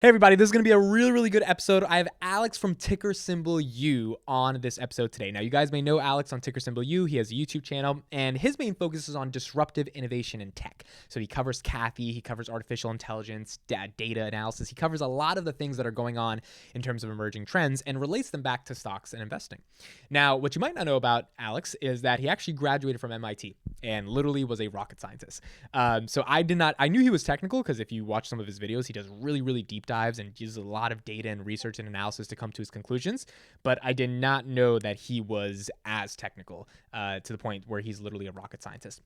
Hey everybody, this is going to be a really good episode. I have Alex from Ticker Symbol U on this episode today. Now, you guys may know Alex on Ticker Symbol U. He has a YouTube channel, and his main focus is on disruptive innovation in tech. So he covers Cathie, he covers artificial intelligence, data analysis. He covers a lot of the things that are going on in terms of emerging trends and relates them back to stocks and investing. Now, what you might not know about Alex is that he actually graduated from MIT and literally was a rocket scientist. So I knew he was technical because if you watch some of his videos, he does really deep dives and uses a lot of data and research and analysis to come to his conclusions. But I did not know that he was as technical to the point where he's literally a rocket scientist.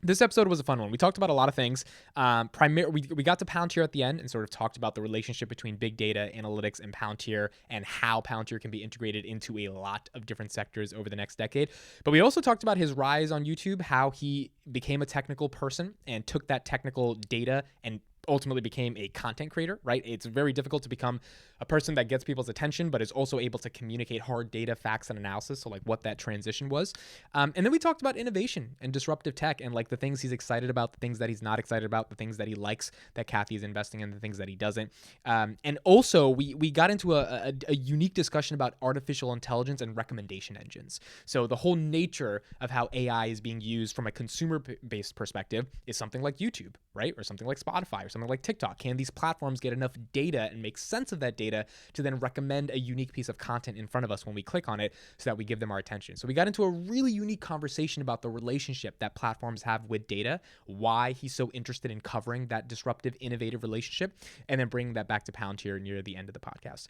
This episode was a fun one. We talked about a lot of things. We got to Palantir at the end and sort of talked about the relationship between big data, analytics, and Palantir and how Palantir can be integrated into a lot of different sectors over the next decade. But we also talked about his rise on YouTube, how he became a technical person and took that technical data and ultimately became a content creator, right? It's very difficult to become a person that gets people's attention, but is also able to communicate hard data, facts, and analysis. So like what that transition was. And then we talked about innovation and disruptive tech and like the things he's excited about, the things that he's not excited about, the things that he likes that Cathie is investing in, the things that he doesn't. And also we got into a unique discussion about artificial intelligence and recommendation engines. So the whole nature of how AI is being used from a consumer-based perspective is something like YouTube, right? Or something like Spotify or something like TikTok. Can these platforms get enough data and make sense of that data to then recommend a unique piece of content in front of us when we click on it so that we give them our attention? So we got into a really unique conversation about the relationship that platforms have with data, why he's so interested in covering that disruptive, innovative relationship, and then bringing that back to Palantir near the end of the podcast.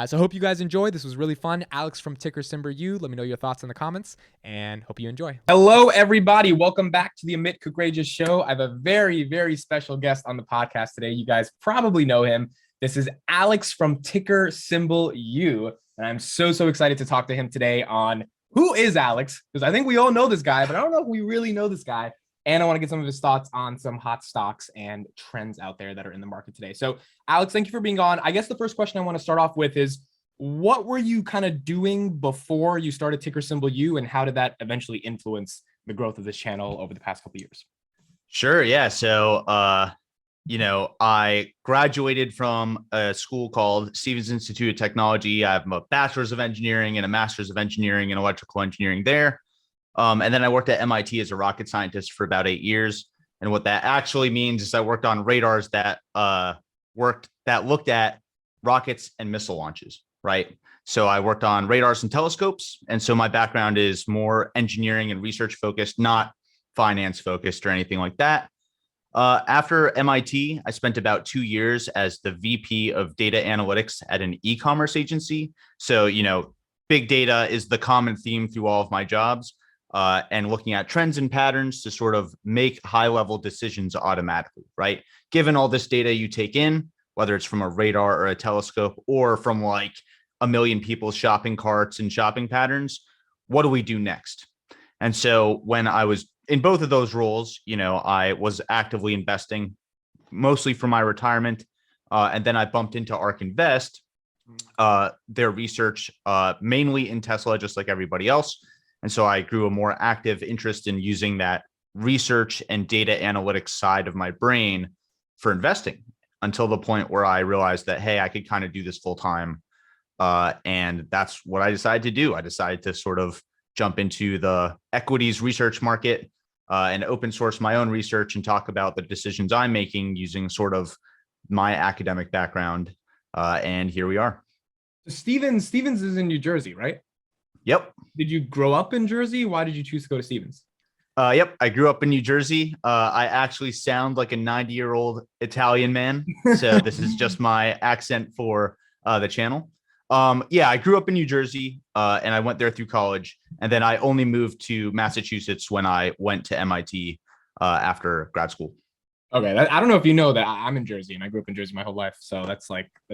So I hope you guys enjoyed. This was really fun. Alex from Ticker Symbol U, let me know your thoughts in the comments and hope you enjoy. Hello, everybody. Welcome back to the Amit Courageous Show. I have a very special guest on the podcast today. You guys probably know him. This is Alex from Ticker Symbol U. And I'm so excited to talk to him today on who is Alex, because I think we all know this guy, but I don't know if we really know this guy. And I want to get some of his thoughts on some hot stocks and trends out there that are in the market today. So Alex, thank you for being on. I guess the first question I want to start off with is, what were you kind of doing before you started Ticker Symbol U, and how did that eventually influence the growth of this channel over the past couple of years? Sure. Yeah. So, I graduated from a school called Stevens Institute of Technology. I have a bachelor's of engineering and a master's of engineering and electrical engineering there. And then I worked at MIT as a rocket scientist for about 8 years. And what that actually means is I worked on radars that looked at rockets and missile launches. Right. So I worked on radars and telescopes. And so my background is more engineering and research focused, not finance focused or anything like that. After MIT, I spent about 2 years as the VP of data analytics at an e-commerce agency. So, big data is the common theme through all of my jobs, and looking at trends and patterns to sort of make high level decisions automatically. Right. Given all this data you take in, whether it's from a radar or a telescope or from like a million people's shopping carts and shopping patterns, what do we do next? And so when I was in both of those roles, I was actively investing mostly for my retirement. And then I bumped into ARK Invest, their research, mainly in Tesla, just like everybody else. And so I grew a more active interest in using that research and data analytics side of my brain for investing, until the point where I realized that, hey, I could kind of do this full time. And that's what I decided to do. I decided to sort of jump into the equities research market and open source my own research and talk about the decisions I'm making using sort of my academic background. And here we are. Stevens is in New Jersey, right? Yep. Did you grow up in Jersey? Why did you choose to go to Stevens? Yep. I grew up in New Jersey. I actually sound like a 90-year-old Italian man. So this is just my accent for the channel. I grew up in New Jersey and I went there through college. And then I only moved to Massachusetts when I went to MIT after grad school. Okay. I don't know if you know that I'm in Jersey and I grew up in Jersey my whole life. So that's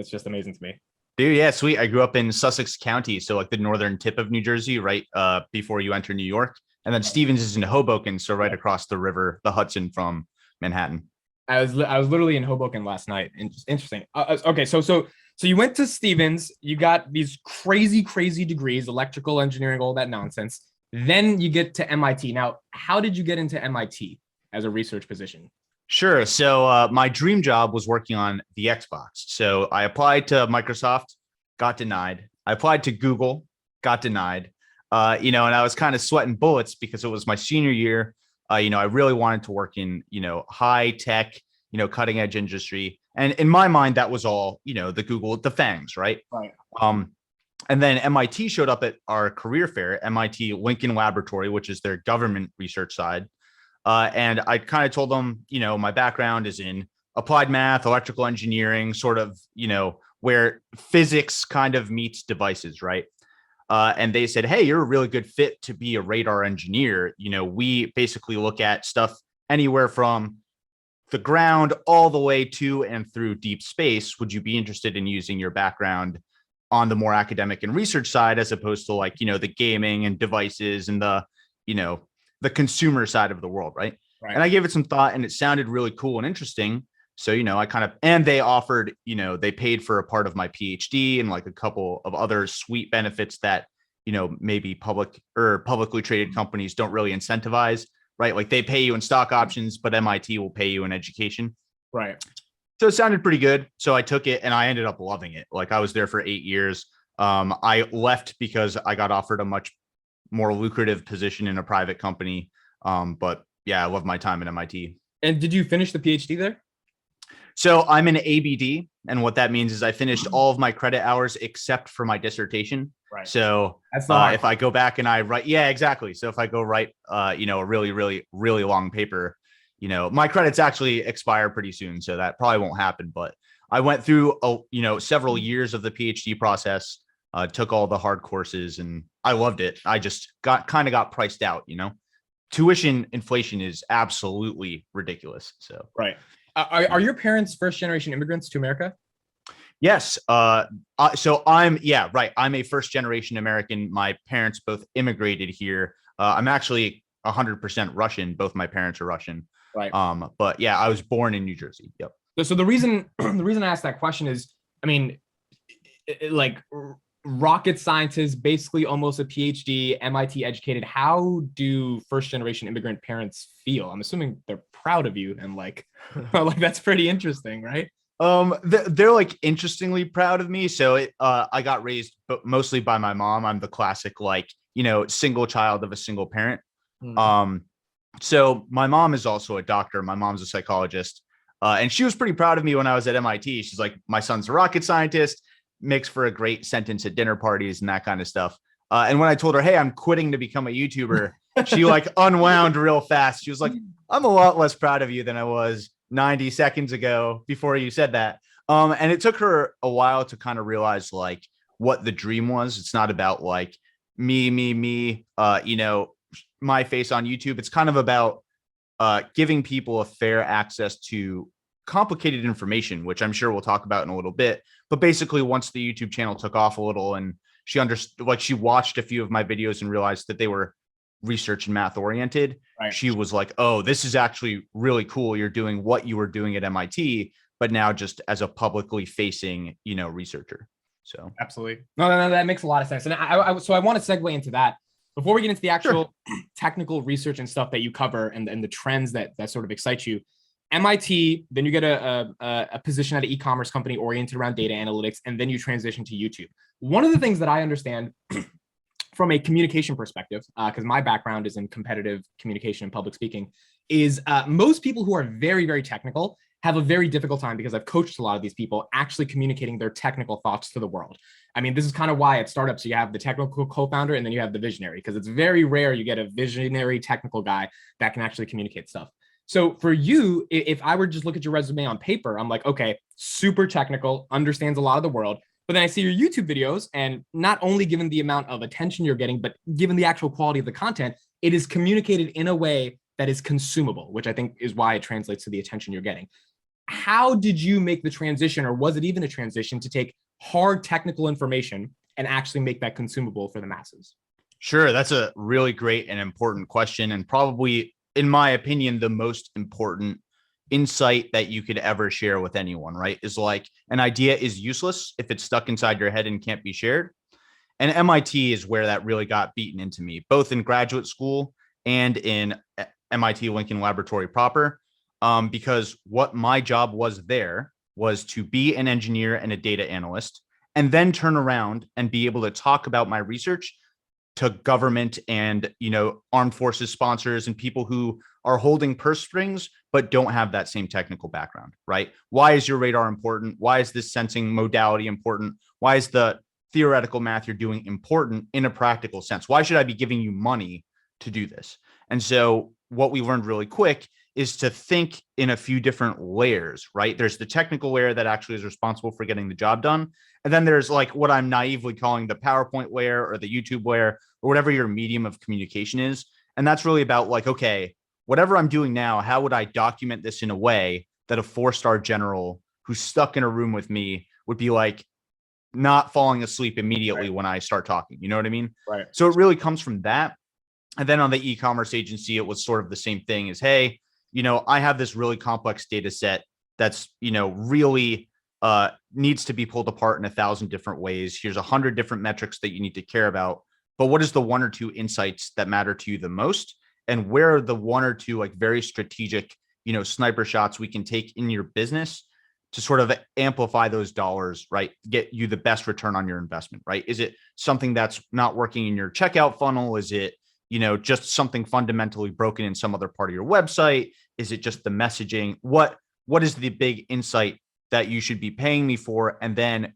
just amazing to me. Dude, yeah, sweet. I grew up in Sussex County. So like the northern tip of New Jersey, right before you enter New York. And then Stevens is in Hoboken, so right across the river, the Hudson from Manhattan. I was literally in Hoboken last night. Interesting. Okay, so you went to Stevens, you got these crazy degrees, electrical engineering, all that nonsense. Then you get to MIT. Now, how did you get into MIT as a research position? Sure. So my dream job was working on the Xbox. So I applied to Microsoft, got denied. I applied to Google, got denied. And I was kind of sweating bullets because it was my senior year. I really wanted to work in, high tech, cutting edge industry. And in my mind, that was all, the Google, the fangs, right? Right. And then MIT showed up at our career fair, MIT Lincoln Laboratory, which is their government research side. And I kind of told them, my background is in applied math, electrical engineering, sort of, where physics kind of meets devices, right? And they said, hey, you're a really good fit to be a radar engineer. We basically look at stuff anywhere from the ground all the way to and through deep space. Would you be interested in using your background on the more academic and research side, as opposed to like, the gaming and devices and the consumer side of the world, right? And I gave it some thought and it sounded really cool and interesting. So, I kind of, and they offered, they paid for a part of my PhD and like a couple of other sweet benefits that, maybe publicly traded companies don't really incentivize, right? Like they pay you in stock options, but MIT will pay you in education. Right. So it sounded pretty good. So I took it and I ended up loving it. Like I was there for 8 years. I left because I got offered a much more lucrative position in a private company. But yeah, I love my time at MIT. And did you finish the PhD there? So I'm an ABD. And what that means is I finished all of my credit hours except for my dissertation. Right. So if I go back and I write, yeah, exactly. So if I go write, a really, really, really long paper, my credits actually expire pretty soon. So that probably won't happen. But I went through, several years of the PhD process, took all the hard courses and I loved it. I just got priced out, tuition inflation is absolutely ridiculous. So, right. Are your parents first generation immigrants to America? Yes. So I'm a first generation American. My parents both immigrated here. I'm actually 100% Russian. Both my parents are Russian. Right. But yeah, I was born in New Jersey. Yep. So the reason I asked that question is, I mean, like rocket scientists, basically almost a PhD, MIT educated. How do first generation immigrant parents feel? I'm assuming they're proud of you and like that's pretty interesting, right? They're like interestingly proud of me. So I got raised mostly by my mom. I'm the classic, like, single child of a single parent. So my mom is also a doctor. My mom's a psychologist. And she was pretty proud of me when I was at MIT. She's like, my son's a rocket scientist, makes for a great sentence at dinner parties and that kind of stuff. And when I told her, hey, I'm quitting to become a YouTuber, she like unwound real fast. She was like, I'm a lot less proud of you than I was 90 seconds ago before you said that. And it took her a while to kind of realize like what the dream was. It's not about like me, my face on YouTube. It's kind of about giving people a fair access to complicated information, which I'm sure we'll talk about in a little bit. But basically, once the YouTube channel took off a little and she understood, like she watched a few of my videos and realized that they were research and math oriented, right, she was like, oh, this is actually really cool. You're doing what you were doing at MIT, but now just as a publicly facing, researcher. So absolutely. No, that makes a lot of sense. And I want to segue into that. Before we get into the actual technical research and stuff that you cover and the trends that sort of excite you, MIT, then you get a position at an e-commerce company oriented around data analytics, and then you transition to YouTube. One of the things that I understand from a communication perspective, because my background is in competitive communication and public speaking, is most people who are very, very technical have a very difficult time, because I've coached a lot of these people, actually communicating their technical thoughts to the world. I mean, this is kind of why at startups you have the technical co-founder and then you have the visionary, because it's very rare you get a visionary technical guy that can actually communicate stuff. So for you, if I were to just look at your resume on paper, I'm like, okay, super technical, understands a lot of the world. But then I see your YouTube videos, and not only given the amount of attention you're getting, but given the actual quality of the content, it is communicated in a way that is consumable, which I think is why it translates to the attention you're getting. How did you make the transition, or was it even a transition, to take hard technical information and actually make that consumable for the masses? Sure. That's a really great and important question, and probably, in my opinion, the most important insight that you could ever share with anyone, right? Is like, an idea is useless if it's stuck inside your head and can't be shared. And MIT is where that really got beaten into me, both in graduate school and in MIT Lincoln Laboratory proper. because what my job was there was to be an engineer and a data analyst, and then turn around and be able to talk about my research to government and, armed forces sponsors and people who are holding purse strings, but don't have that same technical background, right? Why is your radar important? Why is this sensing modality important? Why is the theoretical math you're doing important in a practical sense? Why should I be giving you money to do this? And so what we learned really quick is to think in a few different layers, right? There's the technical layer that actually is responsible for getting the job done. And then there's like what I'm naively calling the PowerPoint layer or the YouTube layer or whatever your medium of communication is. And that's really about like, okay, whatever I'm doing now, how would I document this in a way that a 4-star general who's stuck in a room with me would be like not falling asleep immediately when I start talking? You know what I mean? Right. So it really comes from that. And then on the e-commerce agency, it was sort of the same thing as, hey, I have this really complex data set that's, really needs to be pulled apart in 1,000 different ways. Here's 100 different metrics that you need to care about. But what is the 1 or 2 insights that matter to you the most? And where are the 1 or 2 like very strategic, sniper shots we can take in your business to sort of amplify those dollars, right? Get you the best return on your investment, right? Is it something that's not working in your checkout funnel? Is it, just something fundamentally broken in some other part of your website? Is it just the messaging? What is the big insight that you should be paying me for and then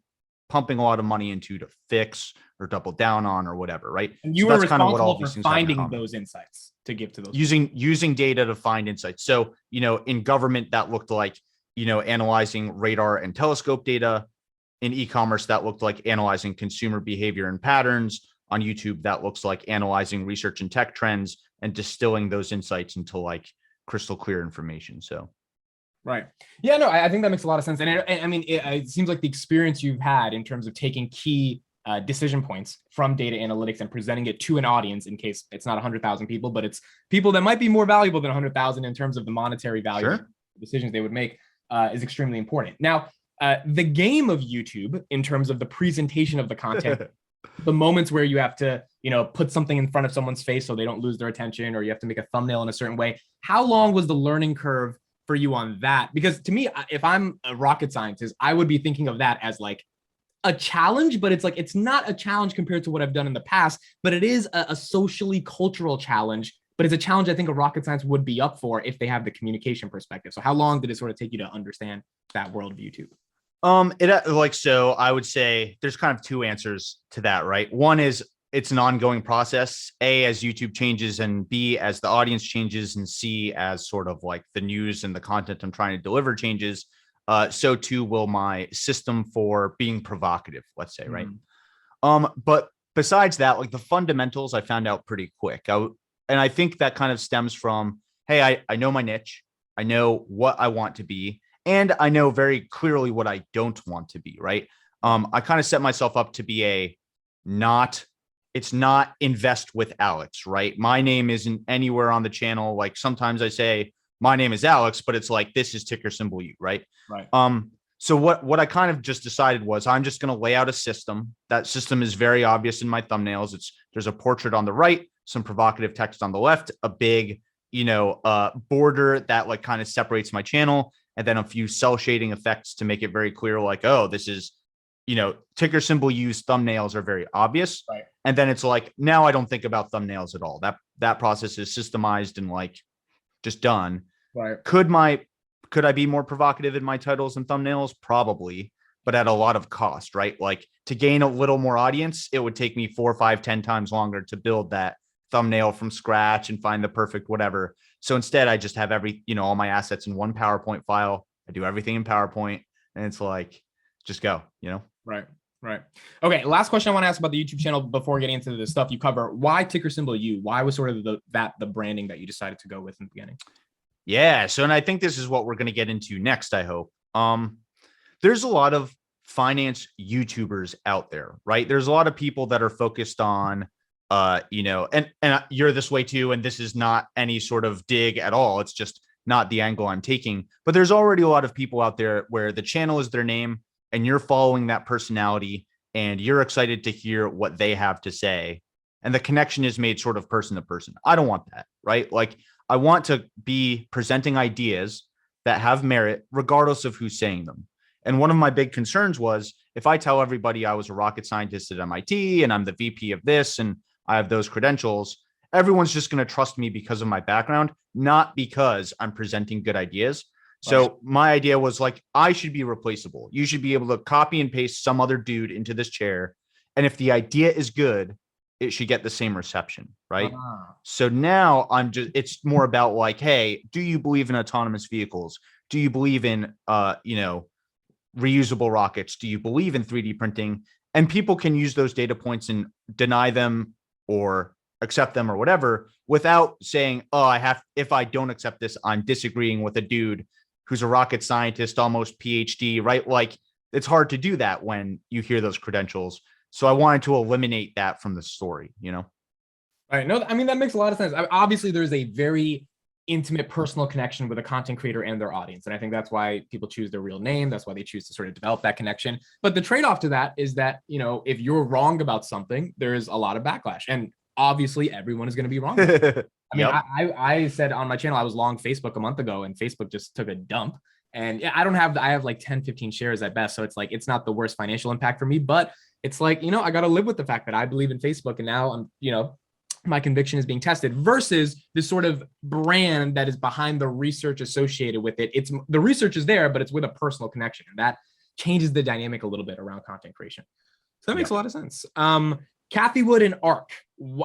pumping a lot of money into to fix or double down on or whatever, right? And you were responsible for finding those insights to give to those using data to find insights. So, in government, that looked like, analyzing radar and telescope data. In e-commerce, that looked like analyzing consumer behavior and patterns. On YouTube, that looks like analyzing research and tech trends and distilling those insights into like crystal clear information. So. Right. Yeah, no, I think that makes a lot of sense. And it seems like the experience you've had in terms of taking key decision points from data analytics and presenting it to an audience, in case it's not 100,000 people, but it's people that might be more valuable than 100,000 in terms of the monetary value of decisions they would make, is extremely important. Now, the game of YouTube, in terms of the presentation of the content, the moments where you have to, put something in front of someone's face so they don't lose their attention, or you have to make a thumbnail in a certain way. How long was the learning curve for you on that? Because to me, if I'm a rocket scientist, I would be thinking of that as like a challenge, but it's not a challenge compared to what I've done in the past, but it is a socially cultural challenge, but it's a challenge I think a rocket science would be up for if they have the communication perspective. So how long did it sort of take you to understand that world of YouTube? So I would say there's kind of 2 answers to that, right? One is it's an ongoing process, A, as YouTube changes, and B, as the audience changes, and C, as sort of like the news and the content I'm trying to deliver changes. So too will my system for being provocative, let's say, right? But besides that, like the fundamentals I found out pretty quick. And I think that kind of stems from, hey, I know my niche. I know what I want to be. And I know very clearly what I don't want to be, right? I kind of set myself up to be it's not invest with Alex, right? My name isn't anywhere on the channel. Like sometimes I say my name is Alex, but it's like, this is ticker symbol you, right? Right. So what I kind of just decided was I'm just going to lay out a system. That system is very obvious in my thumbnails. There's a portrait on the right, some provocative text on the left, a big, border that like kind of separates my channel, and then a few cell shading effects to make it very clear, like, oh, this is, ticker symbol use thumbnails are very obvious. Right. And then it's like, now I don't think about thumbnails at all. That process is systemized and like just done. Right. Could I be more provocative in my titles and thumbnails? Probably, but at a lot of cost, right? Like to gain a little more audience, it would take me 4, 5, 10 times longer to build that thumbnail from scratch and find the perfect whatever. So instead I just have all my assets in one PowerPoint file. I do everything in PowerPoint, and it's like, just go, Right. Okay. Last question I want to ask about the YouTube channel before getting into the stuff you cover. Why ticker symbol U? Why was sort of the branding that you decided to go with in the beginning? Yeah. So, and I think this is what we're going to get into next, I hope. There's a lot of finance YouTubers out there, right? There's a lot of people that are focused on, and you're this way too. And this is not any sort of dig at all. It's just not the angle I'm taking. But there's already a lot of people out there where the channel is their name and you're following that personality and you're excited to hear what they have to say. And the connection is made sort of person to person. I don't want that, right? Like I want to be presenting ideas that have merit, regardless of who's saying them. And one of my big concerns was if I tell everybody I was a rocket scientist at MIT and I'm the VP of this and I have those credentials, everyone's just going to trust me because of my background, not because I'm presenting good ideas. So my idea was like, I should be replaceable. You should be able to copy and paste some other dude into this chair. And if the idea is good, it should get the same reception, right? So now it's more about like, hey, do you believe in autonomous vehicles? Do you believe in, reusable rockets? Do you believe in 3D printing? And people can use those data points and deny them or accept them or whatever without saying, oh, if I don't accept this, I'm disagreeing with a dude who's a rocket scientist, almost PhD, right? Like it's hard to do that when you hear those credentials. So I wanted to eliminate that from the story, Right. No, I mean, that makes a lot of sense. Obviously, there's a very intimate personal connection with a content creator and their audience. And I think that's why people choose their real name. That's why they choose to sort of develop that connection. But the trade-off to that is that, if you're wrong about something, there's a lot of backlash. And obviously everyone is going to be wrong. I mean, I said on my channel, I was long Facebook a month ago and Facebook just took a dump. And yeah, I have like 10, 15 shares at best. So it's like, it's not the worst financial impact for me, but it's like, I got to live with the fact that I believe in Facebook and now I'm, my conviction is being tested versus this sort of brand that is behind the research associated with it. It's the research is there, but it's with a personal connection. And that changes the dynamic a little bit around content creation. So that makes a lot of sense. Cathie Wood and ARC.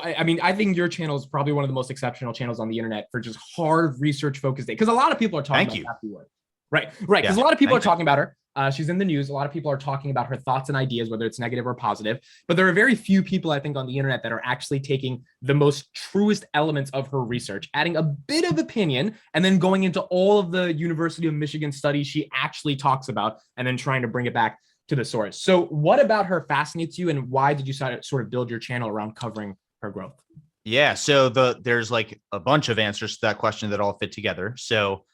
I mean, I think your channel is probably one of the most exceptional channels on the internet for just hard research focused data. Because a lot of people are talking about Cathie Wood. Right. Because a lot of people are talking about her. She's in the news. A lot of people are talking about her thoughts and ideas, whether it's negative or positive. But there are very few people, I think, on the internet that are actually taking the most truest elements of her research, adding a bit of opinion, and then going into all of the University of Michigan studies she actually talks about, and then trying to bring it back to the source. So what about her fascinates you, and why did you sort of build your channel around covering her growth? Yeah, so there's like a bunch of answers to that question that all fit together. So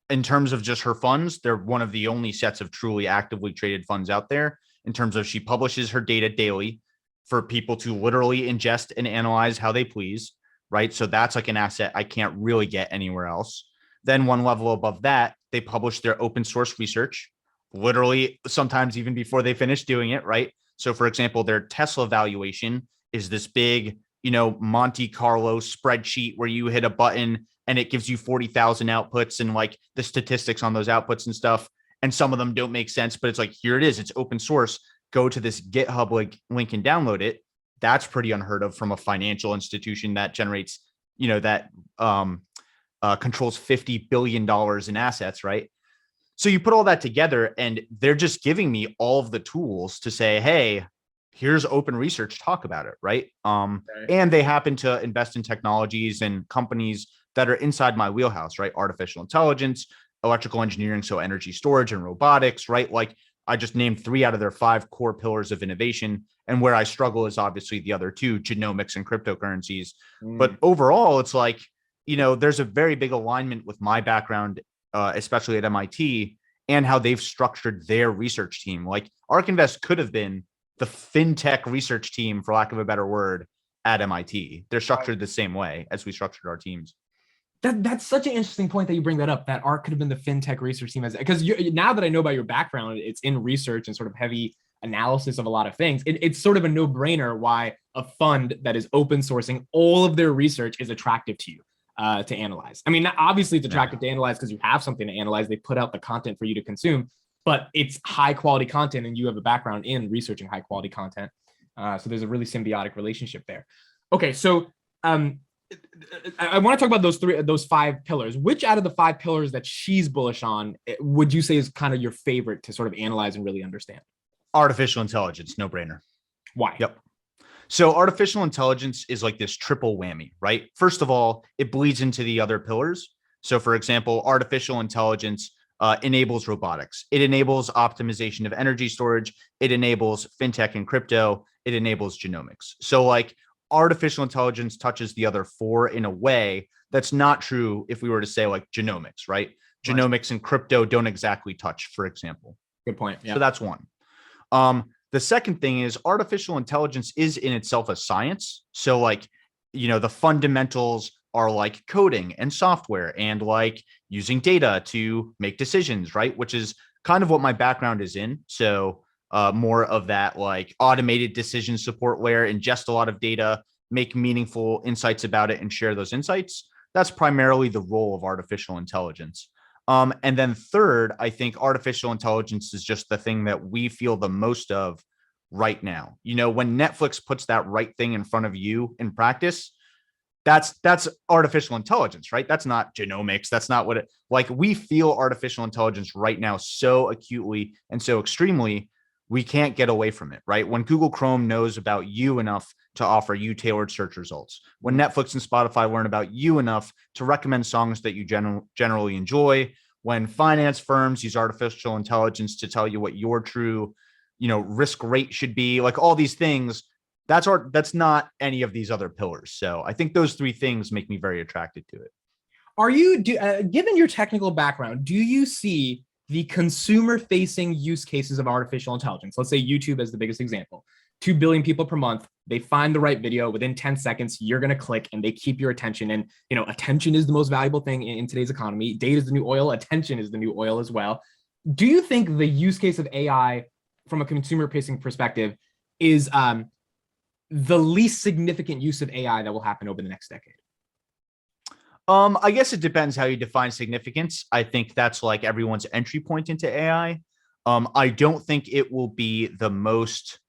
in terms of just her funds, they're one of the only sets of truly actively traded funds out there in terms of she publishes her data daily for people to literally ingest and analyze how they please, right? So that's like an asset I can't really get anywhere else. Then one level above that, they publish their open source research, literally sometimes even before they finish doing it, right? So for example, their Tesla valuation is this big, Monte Carlo spreadsheet where you hit a button and it gives you 40,000 outputs and like the statistics on those outputs and stuff. And some of them don't make sense, but it's like, here it is. It's open source. Go to this GitHub link and download it. That's pretty unheard of from a financial institution that generates, that controls $50 billion in assets, right? So you put all that together and they're just giving me all of the tools to say, hey, here's open research, talk about it, right? And they happen to invest in technologies and companies that are inside my wheelhouse, right? Artificial intelligence, electrical engineering, so energy storage and robotics, right? Like I just named 3 out of their 5 core pillars of innovation. And where I struggle is obviously the other 2, genomics and cryptocurrencies. But overall, it's like, there's a very big alignment with my background, especially at MIT, and how they've structured their research team. Like ARK Invest could have been the fintech research team, for lack of a better word, at MIT. They're structured the same way as we structured our teams. That's such an interesting point that you bring that up, that ARK could have been the fintech research team, because now that I know about your background, it's in research and sort of heavy analysis of a lot of things. It's sort of a no-brainer why a fund that is open sourcing all of their research is attractive to you to analyze. I mean, obviously it's attractive to analyze because you have something to analyze. They put out the content for you to consume, but it's high quality content and you have a background in researching high quality content. So there's a really symbiotic relationship there. Okay, so I want to talk about those 5 pillars. Which out of the 5 pillars that she's bullish on would you say is kind of your favorite to sort of analyze and really understand? Artificial intelligence, no brainer. Why? Yep. So artificial intelligence is like this triple whammy, right? First of all, it bleeds into the other pillars. So for example, artificial intelligence enables robotics. It enables optimization of energy storage. It enables fintech and crypto. It enables genomics. So like artificial intelligence touches the other 4 in a way that's not true if we were to say like genomics, right? Genomics and crypto don't exactly touch, for example. Good point. Yeah. So that's one. The second thing is artificial intelligence is in itself a science. So like, the fundamentals, are like coding and software and like using data to make decisions, right? Which is kind of what my background is in. So more of that like automated decision support layer, ingest a lot of data, make meaningful insights about it and share those insights. That's primarily the role of artificial intelligence. And then third, I think artificial intelligence is just the thing that we feel the most of right now. You know, when Netflix puts that right thing in front of you in practice, that's artificial intelligence, right? That's not genomics. That's not what it like. We feel artificial intelligence right now so acutely and so extremely, we can't get away from it, right? When Google Chrome knows about you enough to offer you tailored search results, when Netflix and Spotify learn about you enough to recommend songs that you generally enjoy, when finance firms use artificial intelligence to tell you what your true, risk rate should be, like all these things, that's not any of these other pillars. So I think those three things make me very attracted to it. Are you, given your technical background, do you see the consumer-facing use cases of artificial intelligence? Let's say YouTube as the biggest example. 2 billion people per month, they find the right video within 10 seconds, you're going to click and they keep your attention. And, attention is the most valuable thing in today's economy. Data is the new oil. Attention is the new oil as well. Do you think the use case of AI from a consumer-facing perspective is the least significant use of AI that will happen over the next decade? I guess it depends how you define significance. I think that's like everyone's entry point into AI. I don't think it will be the most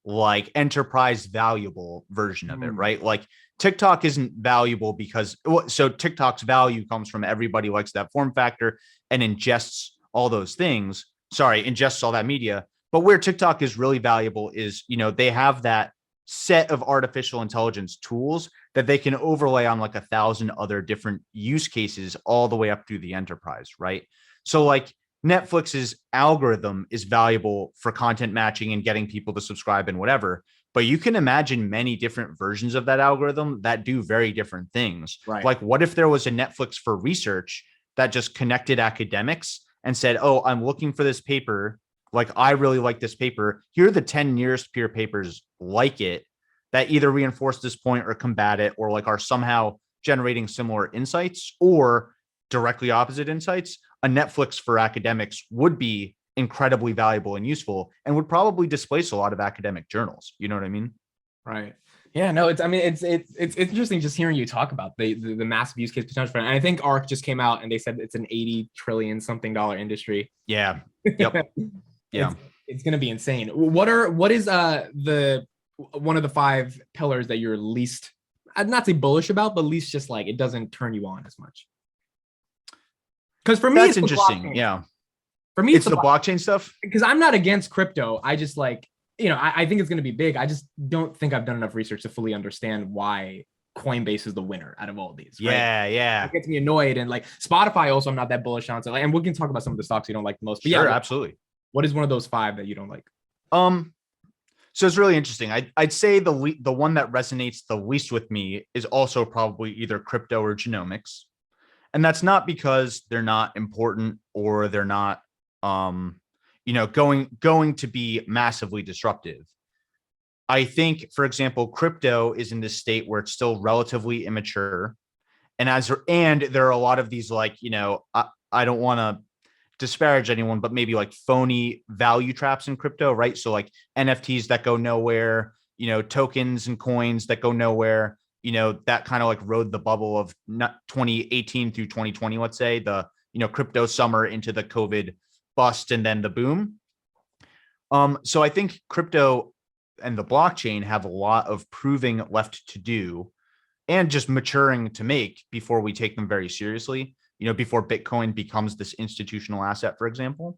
like enterprise valuable version of it, right? Like TikTok isn't valuable because so TikTok's value comes from everybody likes that form factor and ingests all those things. Ingests all that media. But where TikTok is really valuable is, they have that set of artificial intelligence tools that they can overlay on like 1,000 other different use cases all the way up through the enterprise, right? So like Netflix's algorithm is valuable for content matching and getting people to subscribe and whatever, but you can imagine many different versions of that algorithm that do very different things. Right. Like what if there was a Netflix for research that just connected academics and said, oh, I'm looking for this paper. Like, I really like this paper. Here are the 10 nearest peer papers like it that either reinforce this point or combat it, or like are somehow generating similar insights or directly opposite insights. A Netflix for academics would be incredibly valuable and useful and would probably displace a lot of academic journals. You know what I mean? Right. Yeah, no, it's interesting just hearing you talk about the massive use case potential for it. And I think ARC just came out and they said it's an 80 trillion something dollar industry. Yeah. Yep. Yeah. It's going to be insane. What is one of the 5 pillars that you're least, I'd not say bullish about, but least just like it doesn't turn you on as much? Because for me, that's interesting. Yeah. For me, it's the blockchain stuff. Because I'm not against crypto. I just like, I think it's going to be big. I just don't think I've done enough research to fully understand why Coinbase is the winner out of all these. Right? Yeah. It gets me annoyed. And like Spotify also, I'm not that bullish on. So like, and we can talk about some of the stocks you don't like the most. But sure, yeah, absolutely. What is one of those 5 that you don't like? So it's really interesting. I'd say the one that resonates the least with me is also probably either crypto or genomics. And that's not because they're not important or they're not, going to be massively disruptive. I think, for example, crypto is in this state where it's still relatively immature. And there are a lot of these, like, I don't want to disparage anyone, but maybe like phony value traps in crypto, right? So like NFTs that go nowhere, tokens and coins that go nowhere, that kind of like rode the bubble of 2018 through 2020, let's say, the, crypto summer into the COVID bust and then the boom. So I think crypto and the blockchain have a lot of proving left to do and just maturing to make before we take them very seriously, before Bitcoin becomes this institutional asset, for example.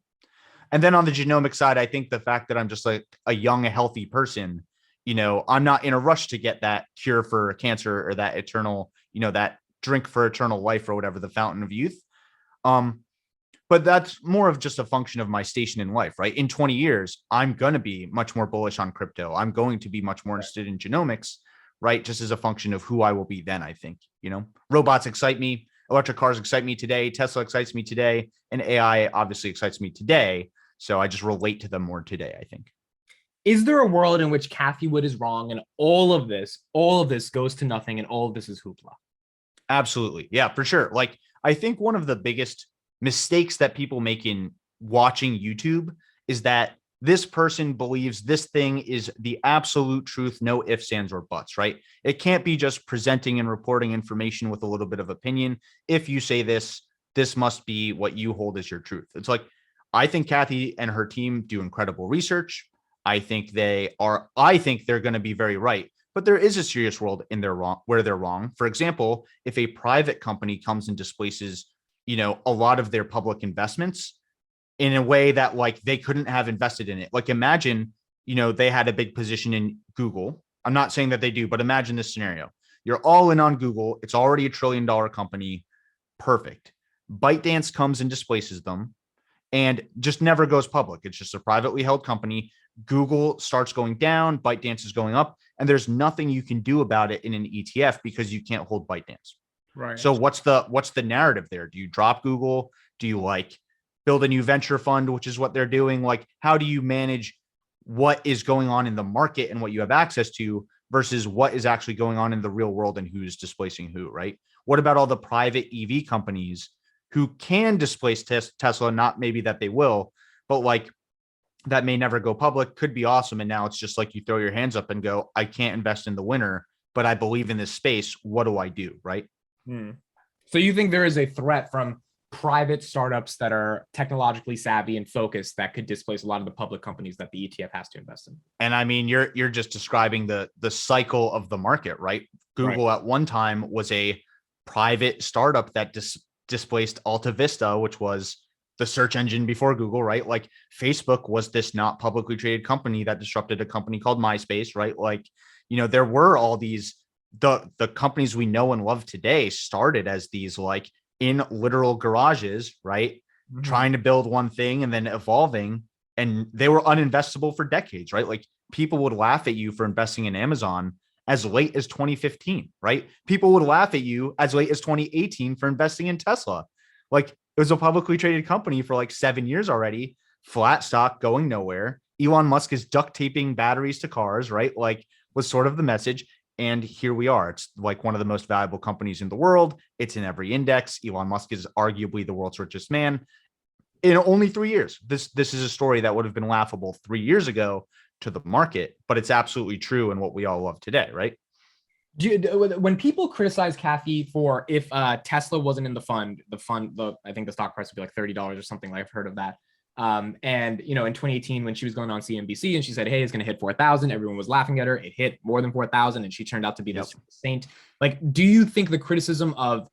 And then on the genomic side, I think the fact that I'm just like a young, healthy person, I'm not in a rush to get that cure for cancer or that eternal, that drink for eternal life or whatever, the fountain of youth. But that's more of just a function of my station in life, right? In 20 years, I'm going to be much more bullish on crypto. I'm going to be much more interested in genomics, right? Just as a function of who I will be then, I think, robots excite me. Electric cars excite me today. Tesla excites me today. And AI obviously excites me today. So I just relate to them more today, I think. Is there a world in which Cathie Wood is wrong and all of this goes to nothing and all of this is hoopla? Absolutely. Yeah, for sure. Like, I think one of the biggest mistakes that people make in watching YouTube is that this person believes this thing is the absolute truth, no ifs, ands, or buts, right? It can't be just presenting and reporting information with a little bit of opinion. If you say this, this must be what you hold as your truth. It's like, I think Cathie and her team do incredible research. I think they're going to be very right. But there is a serious world in their wrong where they're wrong. For example, if a private company comes and displaces, a lot of their public investments in a way that like they couldn't have invested in it. Like imagine, they had a big position in Google. I'm not saying that they do, but imagine this scenario. You're all in on Google. It's already a $1 trillion company. Perfect. ByteDance comes and displaces them and just never goes public. It's just a privately held company. Google starts going down, ByteDance is going up, and there's nothing you can do about it in an ETF because you can't hold ByteDance. Right. So what's the narrative there? Do you drop Google? Do you like build a new venture fund, which is what they're doing? Like, how do you manage what is going on in the market and what you have access to versus what is actually going on in the real world and who's displacing who, right? What about all the private EV companies who can displace Tesla? Not maybe that they will, but like that may never go public, could be awesome. And now it's just like you throw your hands up and go, I can't invest in the winner, but I believe in this space. What do I do? Right. So you think there is a threat from private startups that are technologically savvy and focused that could displace a lot of the public companies that the ETF has to invest in? And I mean, you're just describing the cycle of the market, right? Google at one time was a private startup that displaced Alta Vista, which was the search engine before Google, right? Like Facebook was this not publicly traded company that disrupted a company called MySpace, right? Like, there were all these, the companies we know and love today started as these like in literal garages, right? Mm-hmm. Trying to build one thing and then evolving, and they were uninvestable for decades, right? Like people would laugh at you for investing in Amazon as late as 2015, right? People would laugh at you as late as 2018 for investing in Tesla. Like it was a publicly traded company for like 7 years already, flat stock going nowhere. Elon Musk is duct taping batteries to cars, right? Like was sort of the message. And here we are. It's like one of the most valuable companies in the world. It's in every index. Elon Musk is arguably the world's richest man in only 3 years. This is a story that would have been laughable 3 years ago to the market, but it's absolutely true and what we all love today, right? When people criticize Cathie for if Tesla wasn't in the fund, I think the stock price would be like $30 or something. Like I've heard of that. And in 2018, when she was going on CNBC and she said, "Hey, it's going to hit 4,000," everyone was laughing at her. It hit more than 4,000, and she turned out to be this saint. Like, do you think the criticism of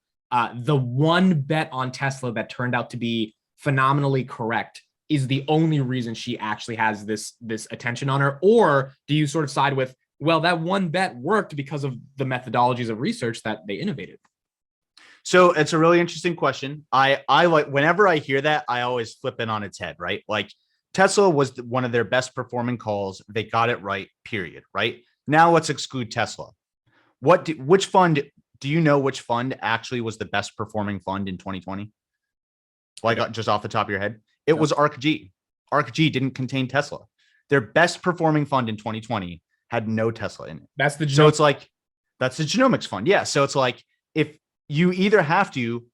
the one bet on Tesla that turned out to be phenomenally correct is the only reason she actually has this attention on her, or do you sort of side with, well, that one bet worked because of the methodologies of research that they innovated? So it's a really interesting question. I like whenever I hear that, I always flip it on its head, right? Like Tesla was one of their best performing calls. They got it right, period. Right now, let's exclude Tesla. Which fund do you know which fund actually was the best performing fund in 2020? Like just off the top of your head, it was ARKG. ARKG didn't contain Tesla. Their best performing fund in 2020 had no Tesla in it. That's the genomics fund. Yeah. So it's like if you either have to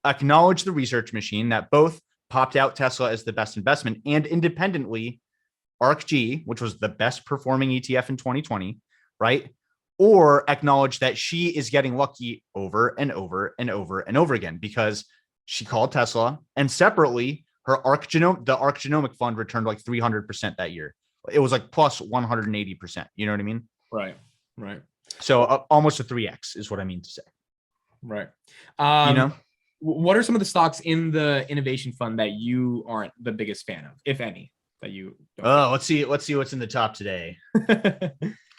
acknowledge the research machine that both popped out Tesla as the best investment and independently ARKG, which was the best performing ETF in 2020, right? Or acknowledge that she is getting lucky over and over and over and over again because she called Tesla, and separately the ARK Genomic fund returned like 300% that year. It was like plus 180%. You know what I mean? Right. So almost a 3x is what I mean to say. Right. What are some of the stocks in the innovation fund that you aren't the biggest fan of, if any, that you don't let's see what's in the top today.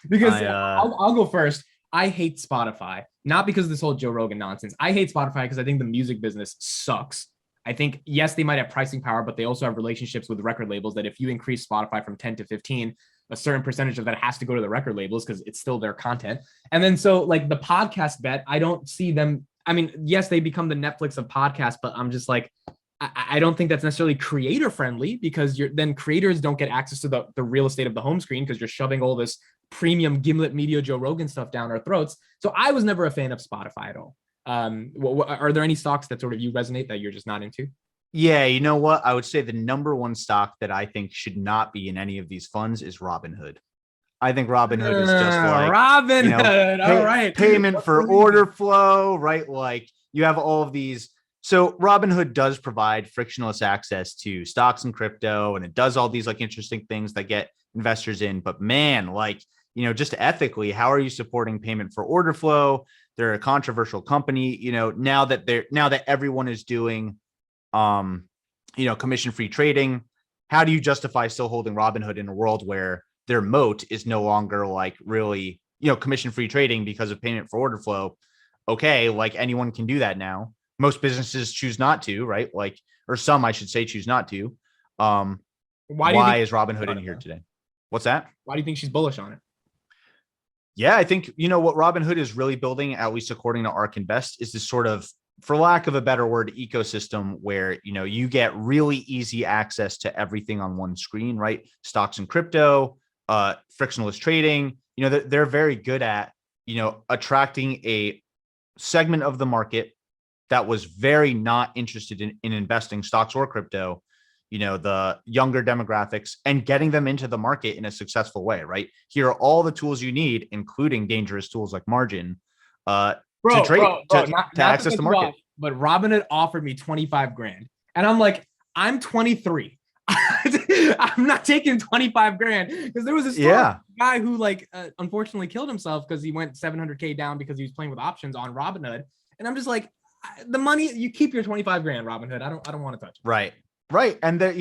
Because I'll go first. I hate Spotify, not because of this whole Joe Rogan nonsense. I hate Spotify because I think the music business sucks. I think, yes, they might have pricing power, but they also have relationships with record labels that if you increase Spotify from 10 to 15, a certain percentage of that has to go to the record labels because it's still their content. And then so like the podcast bet, I don't see them. I mean, yes, they become the Netflix of podcasts, but I'm just like, I don't think that's necessarily creator friendly because then creators don't get access to the real estate of the home screen because you're shoving all this premium Gimlet Media Joe Rogan stuff down our throats. So I was never a fan of Spotify at all. Are there any stocks that sort of you resonate that you're just not into? Yeah, you know what? I would say the number one stock that I think should not be in any of these funds is Robinhood. I think Robinhood is just like, Robinhood. All right. payment for order flow, right? Like you have all of these. So Robinhood does provide frictionless access to stocks and crypto, and it does all these like interesting things that get investors in. But man, like, just ethically, how are you supporting payment for order flow? They're a controversial company, now that everyone is doing, commission-free trading. How do you justify still holding Robinhood in a world where their moat is no longer like really, commission-free trading because of payment for order flow? Okay, like anyone can do that now. Most businesses choose not to, right? Like, or some, I should say, choose not to. Why is Robinhood in here today? What's that? Why do you think she's bullish on it? Yeah, I think, what Robinhood is really building, at least according to ARK Invest, is this sort of, for lack of a better word, ecosystem where, you get really easy access to everything on one screen, right? Stocks and crypto, frictionless trading, they're very good at, attracting a segment of the market that was very not interested in investing stocks or crypto, the younger demographics, and getting them into the market in a successful way, right? Here are all the tools you need, including dangerous tools like margin, to trade, to access the market. But Robinhood offered me 25 grand. And I'm like, I'm 23. I'm not taking 25 grand, because there was this guy who unfortunately killed himself because he went 700K down because he was playing with options on Robinhood. And I'm just like, the money, you keep your 25 grand, Robinhood. I don't want to touch it. Right. And that,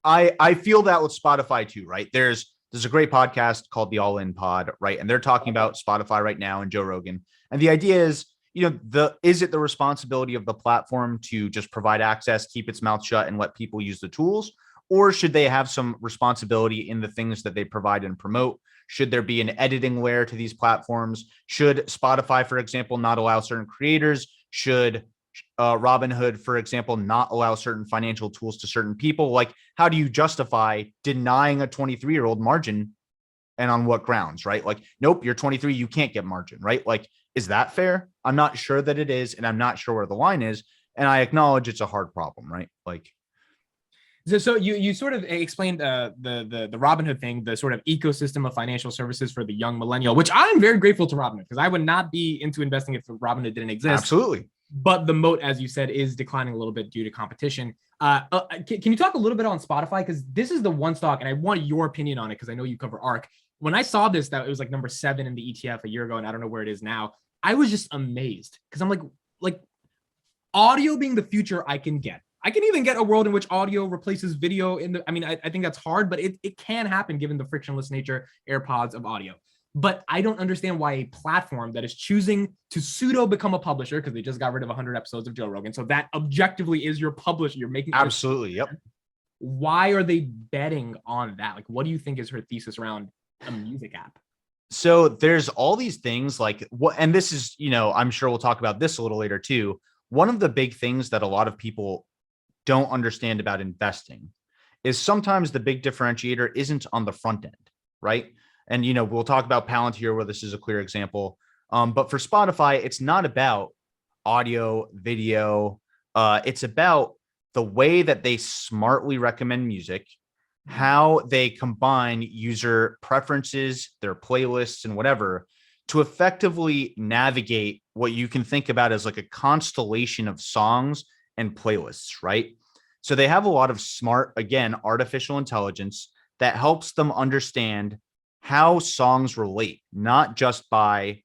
I feel that with Spotify too, right? There's a great podcast called the All In Pod, right? And they're talking about Spotify right now and Joe Rogan. And the idea is, is it the responsibility of the platform to just provide access, keep its mouth shut, and let people use the tools? Or should they have some responsibility in the things that they provide and promote? Should there be an editing layer to these platforms? Should Spotify, for example, not allow certain creators? Should Robinhood, for example, not allow certain financial tools to certain people? Like, how do you justify denying a 23-year-old margin, and on what grounds, right? Like, nope, you're 23, you can't get margin, right? Like, is that fair? I'm not sure that it is, and I'm not sure where the line is. And I acknowledge it's a hard problem, right? Like, so you sort of explained the Robinhood thing, the sort of ecosystem of financial services for the young millennial, which I'm very grateful to Robinhood, because I would not be into investing if Robinhood didn't exist. Absolutely. But the moat, as you said, is declining a little bit due to competition. Can you talk a little bit on Spotify? Because this is the one stock, and I want your opinion on it, because I know you cover ARK. When I saw this, that it was like number 7 in the ETF a year ago, and I don't know where it is now, I was just amazed, because I'm like audio being the future, I can get. I can even get a world in which audio replaces video I think that's hard, but it can happen given the frictionless nature, AirPods, of audio. But I don't understand why a platform that is choosing to pseudo become a publisher, because they just got rid of 100 episodes of Joe Rogan, so that objectively is your publisher. You're making absolutely, yep. Why are they betting on that? Like, what do you think is her thesis around a music app? So there's all these things like what, and this is, I'm sure we'll talk about this a little later too. One of the big things that a lot of people don't understand about investing is sometimes the big differentiator isn't on the front end, right? And, we'll talk about Palantir, where this is a clear example. But for Spotify, it's not about audio, video. It's about the way that they smartly recommend music, how they combine user preferences, their playlists, and whatever, to effectively navigate what you can think about as like a constellation of songs and playlists, right? So they have a lot of smart, again, artificial intelligence that helps them understand how songs relate, not just by,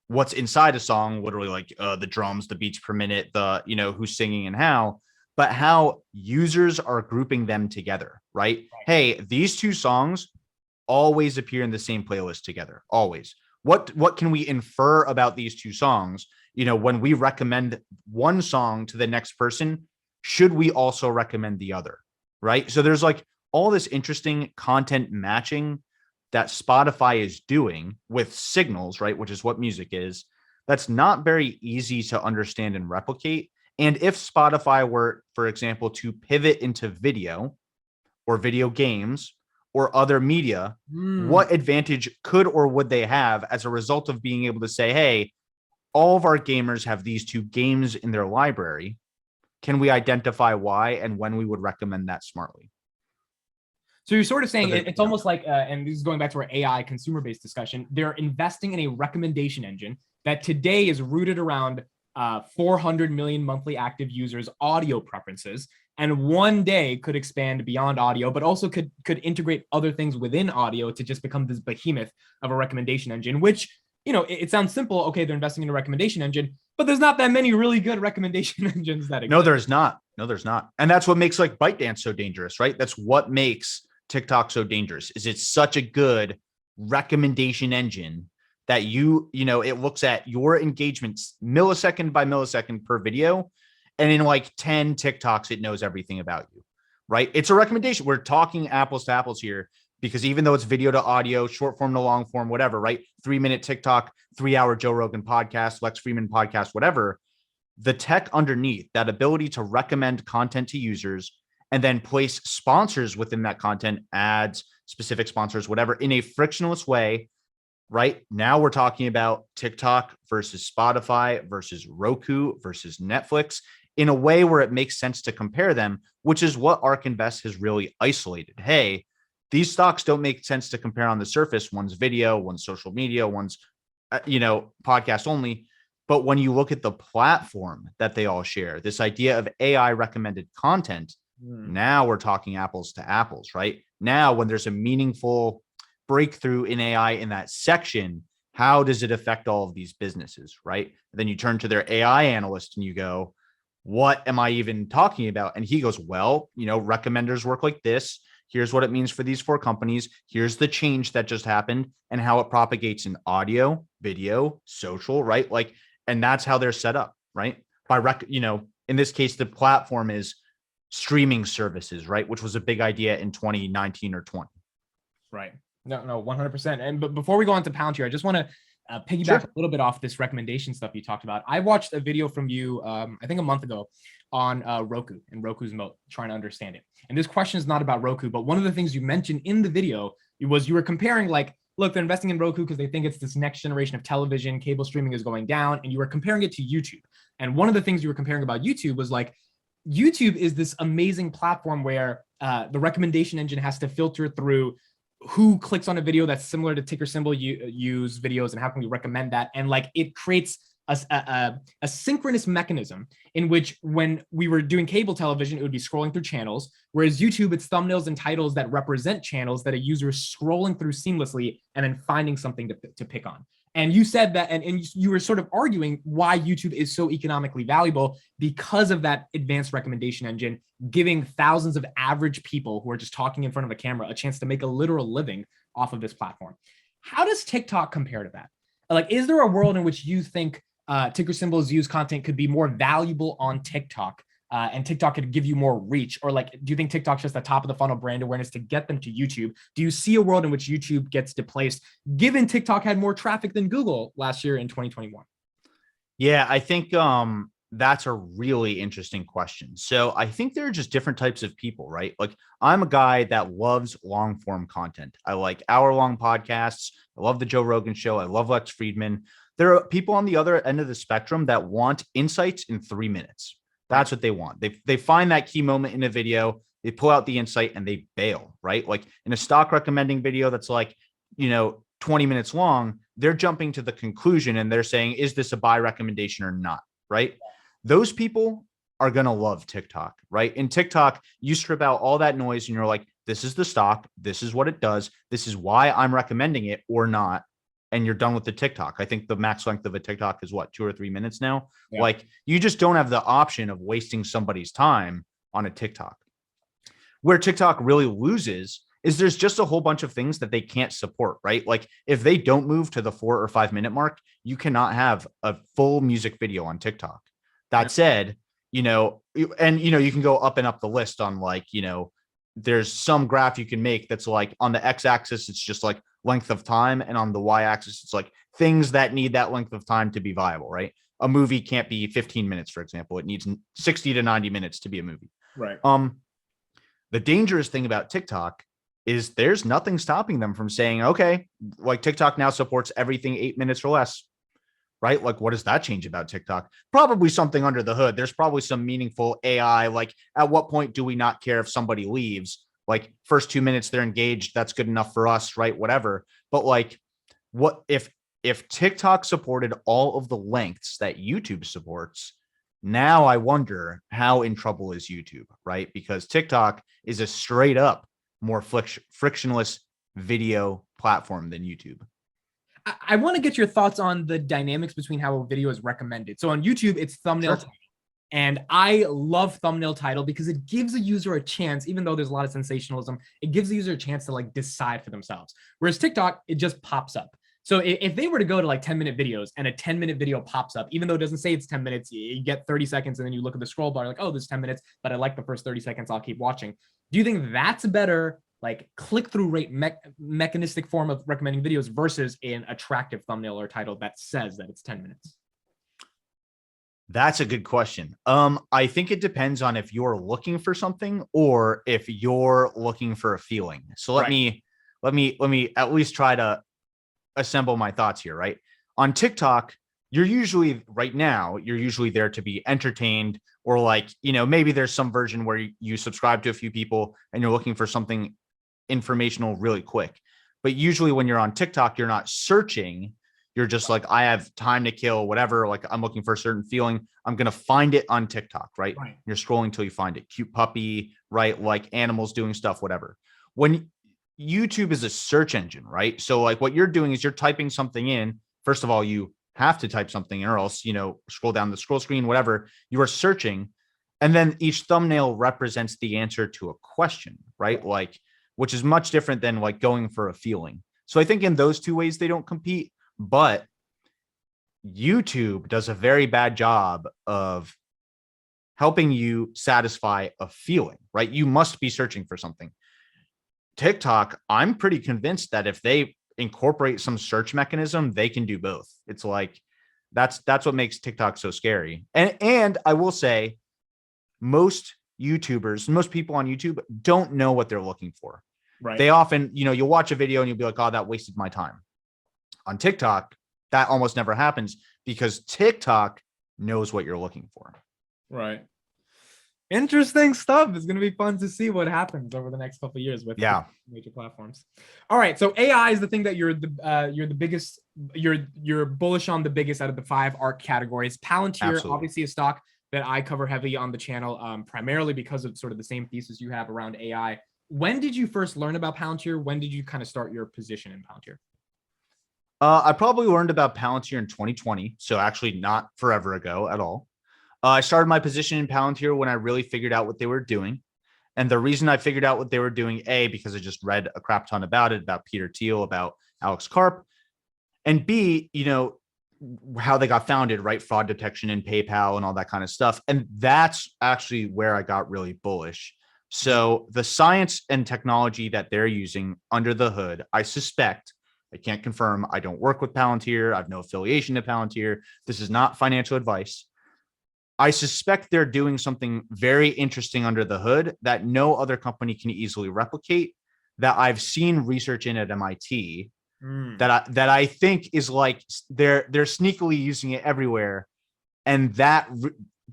what's inside a song, literally like the drums, the beats per minute, the, who's singing and how, but how users are grouping them together, right? Hey, these two songs always appear in the same playlist together, always. What can we infer about these two songs? When we recommend one song to the next person, should we also recommend the other, right? So there's like all this interesting content matching that Spotify is doing with signals, right? Which is what music is. That's not very easy to understand and replicate. And if Spotify were, for example, to pivot into video or video games or other media, what advantage could or would they have as a result of being able to say, hey, all of our gamers have these two games in their library. Can we identify why and when we would recommend that smartly? So you're sort of saying it's almost like, and this is going back to our AI consumer-based discussion, they're investing in a recommendation engine that today is rooted around 400 million monthly active users' audio preferences, and one day could expand beyond audio, but also could integrate other things within audio to just become this behemoth of a recommendation engine, which, you know, it sounds simple. Okay, they're investing in a recommendation engine, but there's not that many really good recommendation engines that exist. No, there's not. No, there's not. And that's what makes like ByteDance so dangerous, right? That's what makes TikTok so dangerous, is it's such a good recommendation engine that it looks at your engagements millisecond by millisecond per video. And in like 10 TikToks, it knows everything about you, right? It's a recommendation. We're talking apples to apples here, because even though it's video to audio, short form to long form, whatever, right? 3-minute TikTok, 3-hour Joe Rogan podcast, Lex Fridman podcast, whatever, the tech underneath, that ability to recommend content to users and then place sponsors within that content, ads, specific sponsors, whatever, in a frictionless way. Right now, we're talking about TikTok versus Spotify versus Roku versus Netflix in a way where it makes sense to compare them, which is what ARK Invest has really isolated. Hey, these stocks don't make sense to compare on the surface. One's video, one's social media, one's, podcast only. But when you look at the platform that they all share, this idea of AI recommended content, now we're talking apples to apples, right? Now, when there's a meaningful breakthrough in AI in that section, how does it affect all of these businesses, right? And then you turn to their AI analyst and you go, what am I even talking about? And he goes, well, recommenders work like this. Here's what it means for these 4 companies. Here's the change that just happened and how it propagates in audio, video, social, right? Like, and that's how they're set up, right? In this case, the platform is streaming services, right? Which was a big idea in 2019 or 20. Right. No, 100%. And but before we go on to Palantir, I just want to piggyback a little bit off this recommendation stuff you talked about. I watched a video from you, I think a month ago, on Roku and Roku's moat, trying to understand it. And this question is not about Roku, but one of the things you mentioned in the video was you were comparing, like, look, they're investing in Roku because they think it's this next generation of television, cable streaming is going down, and you were comparing it to YouTube. And one of the things you were comparing about YouTube was like, YouTube is this amazing platform where the recommendation engine has to filter through who clicks on a video that's similar to ticker symbol use videos and how can we recommend that. And like, it creates a synchronous mechanism in which when we were doing cable television, it would be scrolling through channels, whereas YouTube, it's thumbnails and titles that represent channels that a user is scrolling through seamlessly and then finding something to pick on. And you said that, and you were sort of arguing why YouTube is so economically valuable because of that advanced recommendation engine, giving thousands of average people who are just talking in front of a camera a chance to make a literal living off of this platform. How does TikTok compare to that? Like, is there a world in which you think ticker symbols used content could be more valuable on TikTok and TikTok could give you more reach? Or like, do you think TikTok's just the top of the funnel brand awareness to get them to YouTube? Do you see a world in which YouTube gets displaced, given TikTok had more traffic than Google last year in 2021? Yeah, I think that's a really interesting question. So I think there are just different types of people, right? Like, I'm a guy that loves long form content. I like hour-long podcasts. I love the Joe Rogan show. I love Lex Fridman. There are people on the other end of the spectrum that want insights in 3 minutes. That's what they want. They find that key moment in a video, they pull out the insight and they bail, right? Like in a stock recommending video that's like, 20 minutes long, they're jumping to the conclusion and they're saying, is this a buy recommendation or not, right? Those people are going to love TikTok, right? In TikTok, you strip out all that noise and you're like, this is the stock. This is what it does. This is why I'm recommending it or not. And you're done with the TikTok. I think the max length of a TikTok is what, 2 or 3 minutes now? Yeah. Like, you just don't have the option of wasting somebody's time on a TikTok. Where TikTok really loses is there's just a whole bunch of things that they can't support, right? Like, if they don't move to the 4 or 5 minute mark, you cannot have a full music video on TikTok. That said, you can go up and up the list on like, there's some graph you can make that's like on the x-axis, it's just like length of time. And on the y-axis, it's like things that need that length of time to be viable, right? A movie can't be 15 minutes, for example. It needs 60 to 90 minutes to be a movie. Right. The dangerous thing about TikTok is there's nothing stopping them from saying, okay, like TikTok now supports everything 8 minutes or less, right? Like, what does that change about TikTok? Probably something under the hood. There's probably some meaningful AI. Like, at what point do we not care if somebody leaves? Like, first 2 minutes they're engaged, that's good enough for us, right? Whatever. But like, what if TikTok supported all of the lengths that YouTube supports? Now I wonder how in trouble is YouTube, right? Because TikTok is a straight up more frictionless video platform than YouTube. I want to get your thoughts on the dynamics between how a video is recommended. So on YouTube, it's thumbnail title. And I love thumbnail title because it gives a user a chance, even though there's a lot of sensationalism, it gives the user a chance to like decide for themselves. Whereas TikTok, it just pops up. So if they were to go to like 10-minute videos and a 10-minute video pops up, even though it doesn't say it's 10 minutes, you get 30 seconds and then you look at the scroll bar like, oh, this is 10 minutes, but I like the first 30 seconds, I'll keep watching. Do you think that's a better like click-through rate mechanistic form of recommending videos versus an attractive thumbnail or title that says that it's 10 minutes? That's a good question. I think it depends on if you're looking for something or if you're looking for a feeling. So let me at least try to assemble my thoughts here, right? On TikTok, you're usually there to be entertained, or like, maybe there's some version where you subscribe to a few people and you're looking for something informational really quick. But usually when you're on TikTok, you're not searching. You're just like, I have time to kill, whatever. Like, I'm looking for a certain feeling. I'm going to find it on TikTok, right? You're scrolling till you find it. Cute puppy, right? Like animals doing stuff, whatever. When YouTube is a search engine, right? So like what you're doing is you're typing something in. First of all, you have to type something or else, scroll down the scroll screen, whatever. You are searching. And then each thumbnail represents the answer to a question, right? Like, which is much different than like going for a feeling. So I think in those two ways, they don't compete. But YouTube does a very bad job of helping you satisfy a feeling, right? You must be searching for something. TikTok, I'm pretty convinced that if they incorporate some search mechanism, they can do both. It's like, that's what makes TikTok so scary. And I will say, most YouTubers, most people on YouTube don't know what they're looking for. Right. They often, you'll watch a video and you'll be like, oh, that wasted my time. On TikTok, that almost never happens because TikTok knows what you're looking for. Right. Interesting stuff. It's going to be fun to see what happens over the next couple of years with major platforms. All right. So AI is the thing that you're the biggest, you're bullish on the biggest out of the 5 ARK categories. Palantir, Absolutely. Obviously a stock that I cover heavily on the channel, primarily because of sort of the same thesis you have around AI. When did you first learn about Palantir? When did you kind of start your position in Palantir? I probably learned about Palantir in 2020. So actually not forever ago at all. I started my position in Palantir when I really figured out what they were doing. And the reason I figured out what they were doing, A, because I just read a crap ton about it, about Peter Thiel, about Alex Karp, and B, how they got founded, right? Fraud detection in PayPal and all that kind of stuff. And that's actually where I got really bullish. So the science and technology that they're using under the hood, I suspect, I can't confirm, I don't work with Palantir, I have no affiliation to Palantir, this is not financial advice. I suspect they're doing something very interesting under the hood that no other company can easily replicate, that I've seen research in at MIT, that I think is like they're sneakily using it everywhere. And that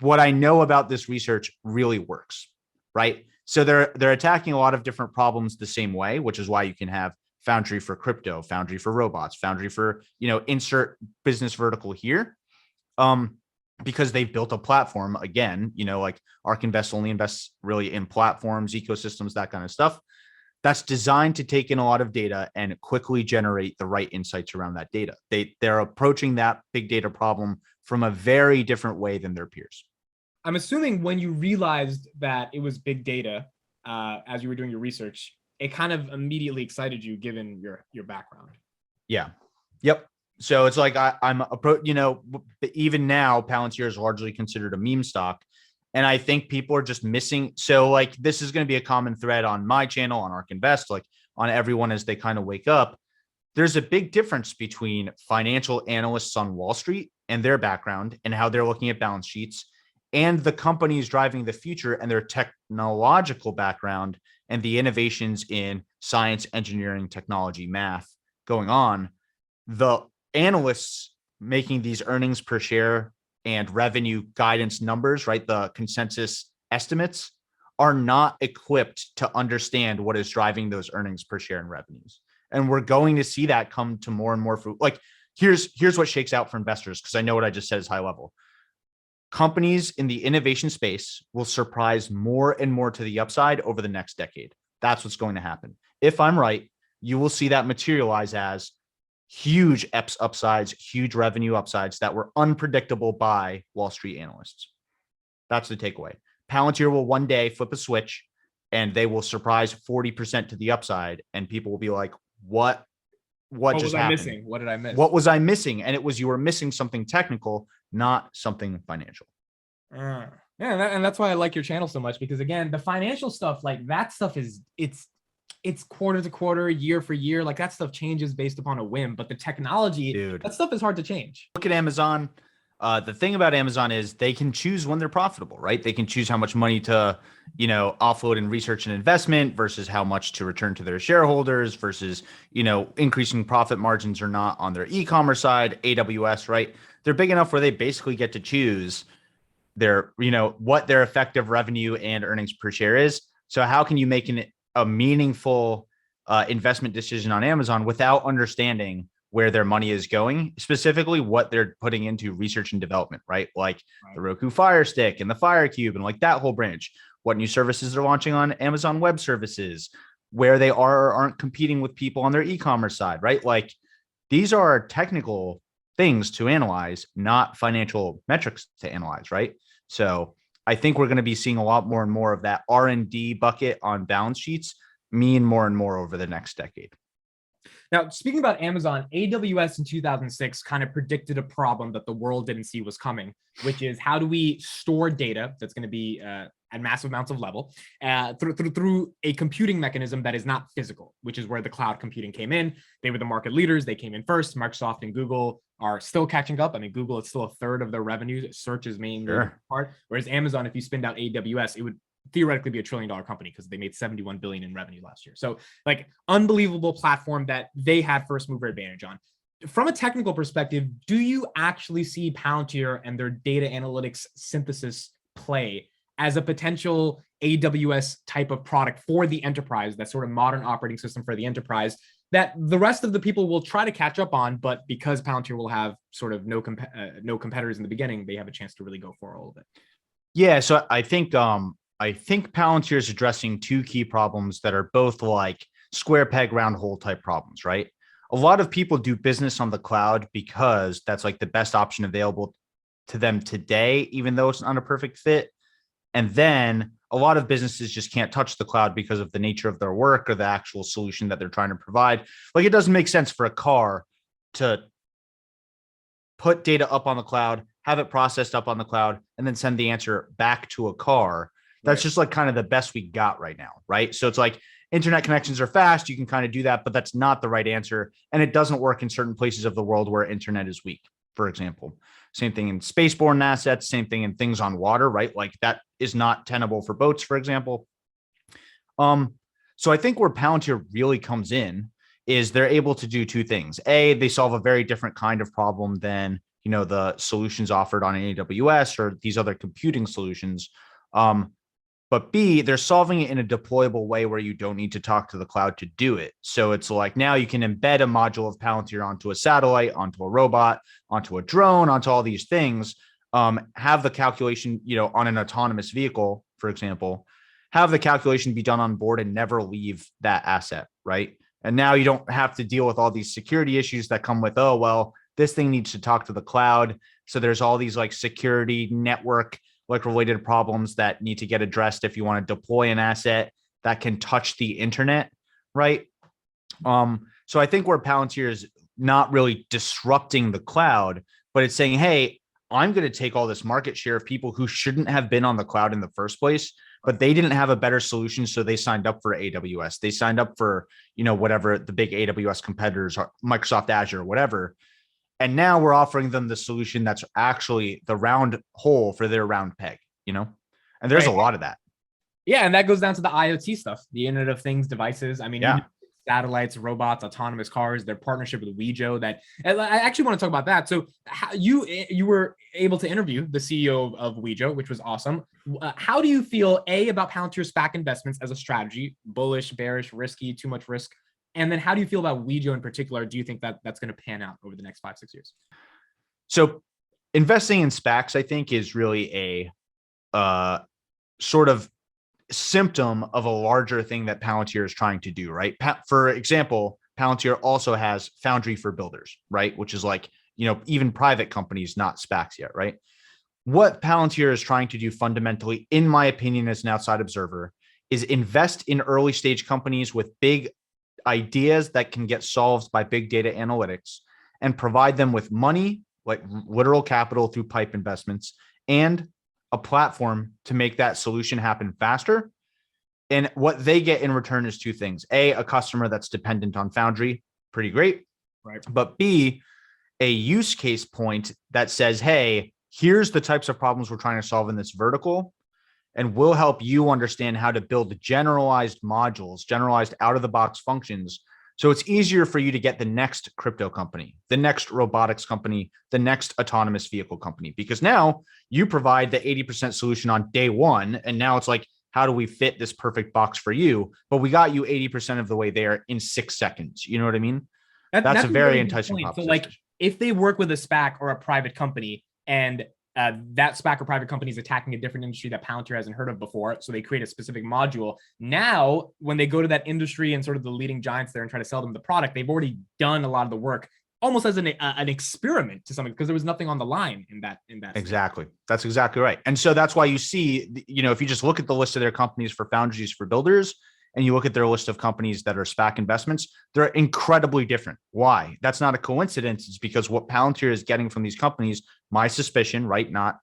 what I know about this research really works, right? So they're attacking a lot of different problems the same way, which is why you can have Foundry for crypto, Foundry for robots, Foundry for, insert business vertical here. Because they've built a platform, again, like ARK Invest only invests really in platforms, ecosystems, that kind of stuff, that's designed to take in a lot of data and quickly generate the right insights around that data. They're approaching that big data problem from a very different way than their peers. I'm assuming when you realized that it was big data, as you were doing your research, it kind of immediately excited you given your background. Yeah. Yep. So it's like even now Palantir is largely considered a meme stock. And I think people are just missing. So like, this is going to be a common thread on my channel, on ARK Invest, like on everyone as they kind of wake up. There's a big difference between financial analysts on Wall Street and their background and how they're looking at balance sheets, and the companies driving the future and their technological background and the innovations in science, engineering, technology, math going on. The analysts making these earnings per share and revenue guidance numbers, right? The consensus estimates are not equipped to understand what is driving those earnings per share and revenues. And we're going to see that come to more and more fruit. Like here's what shakes out for investors, because I know what I just said is high level. Companies in the innovation space will surprise more and more to the upside over the next decade. That's what's going to happen. If I'm right, you will see that materialize as huge EPS upsides, huge revenue upsides that were unpredictable by Wall Street analysts. That's the takeaway. Palantir will one day flip a switch and they will surprise 40% to the upside. And people will be like, what just happened? Missing? What did I miss? What was I missing? And it was, you were missing something technical, not something financial. Yeah, and that's why I like your channel so much, because again, the financial stuff, like that stuff it's quarter to quarter, year for year, like that stuff changes based upon a whim. But the technology, dude, that stuff is hard to change. Look at Amazon. The thing about Amazon is they can choose when they're profitable, right? They can choose how much money to, offload in research and investment versus how much to return to their shareholders versus, increasing profit margins or not on their e-commerce side, AWS, right? They're big enough where they basically get to choose their, what their effective revenue and earnings per share is. So how can you make a meaningful investment decision on Amazon without understanding where their money is going, specifically what they're putting into research and development, right? Like the Roku Fire Stick and the Fire Cube and like that whole branch, what new services they're launching on Amazon Web Services, where they are or aren't competing with people on their e-commerce side, right? Like these are technical things to analyze, not financial metrics to analyze, right? So I think we're going to be seeing a lot more and more of that R&D bucket on balance sheets mean more and more over the next decade. Now, speaking about Amazon, AWS in 2006 kind of predicted a problem that the world didn't see was coming, which is how do we store data that's going to be at massive amounts of level through a computing mechanism that is not physical, which is where the cloud computing came in. They were the market leaders. They came in first. Microsoft and Google are still catching up. I mean, Google is still a third of their revenue. Search is mainly the part. Whereas Amazon, if you spin out AWS, it would theoretically be $1 trillion company because they made 71 billion in revenue last year. So like unbelievable platform that they had first mover advantage on. From a technical perspective, do you actually see Palantir and their data analytics synthesis play as a potential AWS type of product for the enterprise, that sort of modern operating system for the enterprise that the rest of the people will try to catch up on, but because Palantir will have sort of no competitors in the beginning, they have a chance to really go for all of it? Yeah, so I think Palantir is addressing two key problems that are both like square peg round hole type problems, right? A lot of people do business on the cloud because that's like the best option available to them today, even though it's not a perfect fit. And then a lot of businesses just can't touch the cloud because of the nature of their work or the actual solution that they're trying to provide. Like it doesn't make sense for a car to put data up on the cloud, have it processed up on the cloud, and then send the answer back to a car. That's just like kind of the best we got right now, right? So it's like internet connections are fast. You can kind of do that, but that's not the right answer. And it doesn't work in certain places of the world where internet is weak, for example. Same thing in spaceborne assets, same thing in things on water, right? Like that is not tenable for boats, for example. So I think where Palantir really comes in is they're able to do two things. A, they solve a very different kind of problem than, the solutions offered on AWS or these other computing solutions. But B, they're solving it in a deployable way where you don't need to talk to the cloud to do it. So it's like now you can embed a module of Palantir onto a satellite, onto a robot, onto a drone, onto all these things, have the calculation, on an autonomous vehicle, for example, have the calculation be done on board and never leave that asset, right? And now you don't have to deal with all these security issues that come with, oh, well, this thing needs to talk to the cloud. So there's all these like security network like related problems that need to get addressed if you want to deploy an asset that can touch the internet, right? So I think where Palantir is not really disrupting the cloud, but it's saying, hey, I'm going to take all this market share of people who shouldn't have been on the cloud in the first place, but they didn't have a better solution. So they signed up for AWS. They signed up for, whatever the big AWS competitors are, Microsoft Azure, whatever. And now we're offering them the solution that's actually the round hole for their round peg, and there's a lot of that. Yeah. And that goes down to the IoT stuff, the Internet of Things devices. I mean, satellites, robots, autonomous cars, their partnership with Wejo. That I actually want to talk about that. So how you were able to interview the CEO of Wejo, which was awesome. How do you feel about Palantir SPAC investments as a strategy? Bullish, bearish, risky, too much risk? And then how do you feel about Wejo in particular? Do you think that that's going to pan out over the next 5-6 years? So investing in SPACs, I think, is really a sort of symptom of a larger thing that Palantir is trying to do, right? For example, Palantir also has Foundry for Builders, right? Which is like, even private companies, not SPACs yet, right? What Palantir is trying to do fundamentally, in my opinion, as an outside observer, is invest in early stage companies with big ideas that can get solved by big data analytics and provide them with money, like literal capital through PIPE investments, and a platform to make that solution happen faster. And what they get in return is two things. A customer that's dependent on Foundry, pretty great. Right. But B, a use case point that says, hey, here's the types of problems we're trying to solve in this vertical, and we'll help you understand how to build generalized modules, generalized out-of-the-box functions. So it's easier for you to get the next crypto company, the next robotics company, the next autonomous vehicle company, because now you provide the 80% solution on day one. And now it's like, how do we fit this perfect box for you? But we got you 80% of the way there in 6 seconds. You know what I mean? That's a very enticing proposition. So like if they work with a SPAC or a private company and that SPAC or private company is attacking a different industry that Palantir hasn't heard of before, so they create a specific module. Now, when they go to that industry and sort of the leading giants there and try to sell them the product, they've already done a lot of the work, almost as an experiment to something, because there was nothing on the line in that. Exactly. That's exactly right. And so that's why you see, if you just look at the list of their companies for Foundries for Builders, and you look at their list of companies that are SPAC investments, they're incredibly different. Why? That's not a coincidence. It's because what Palantir is getting from these companies, my suspicion, right? Not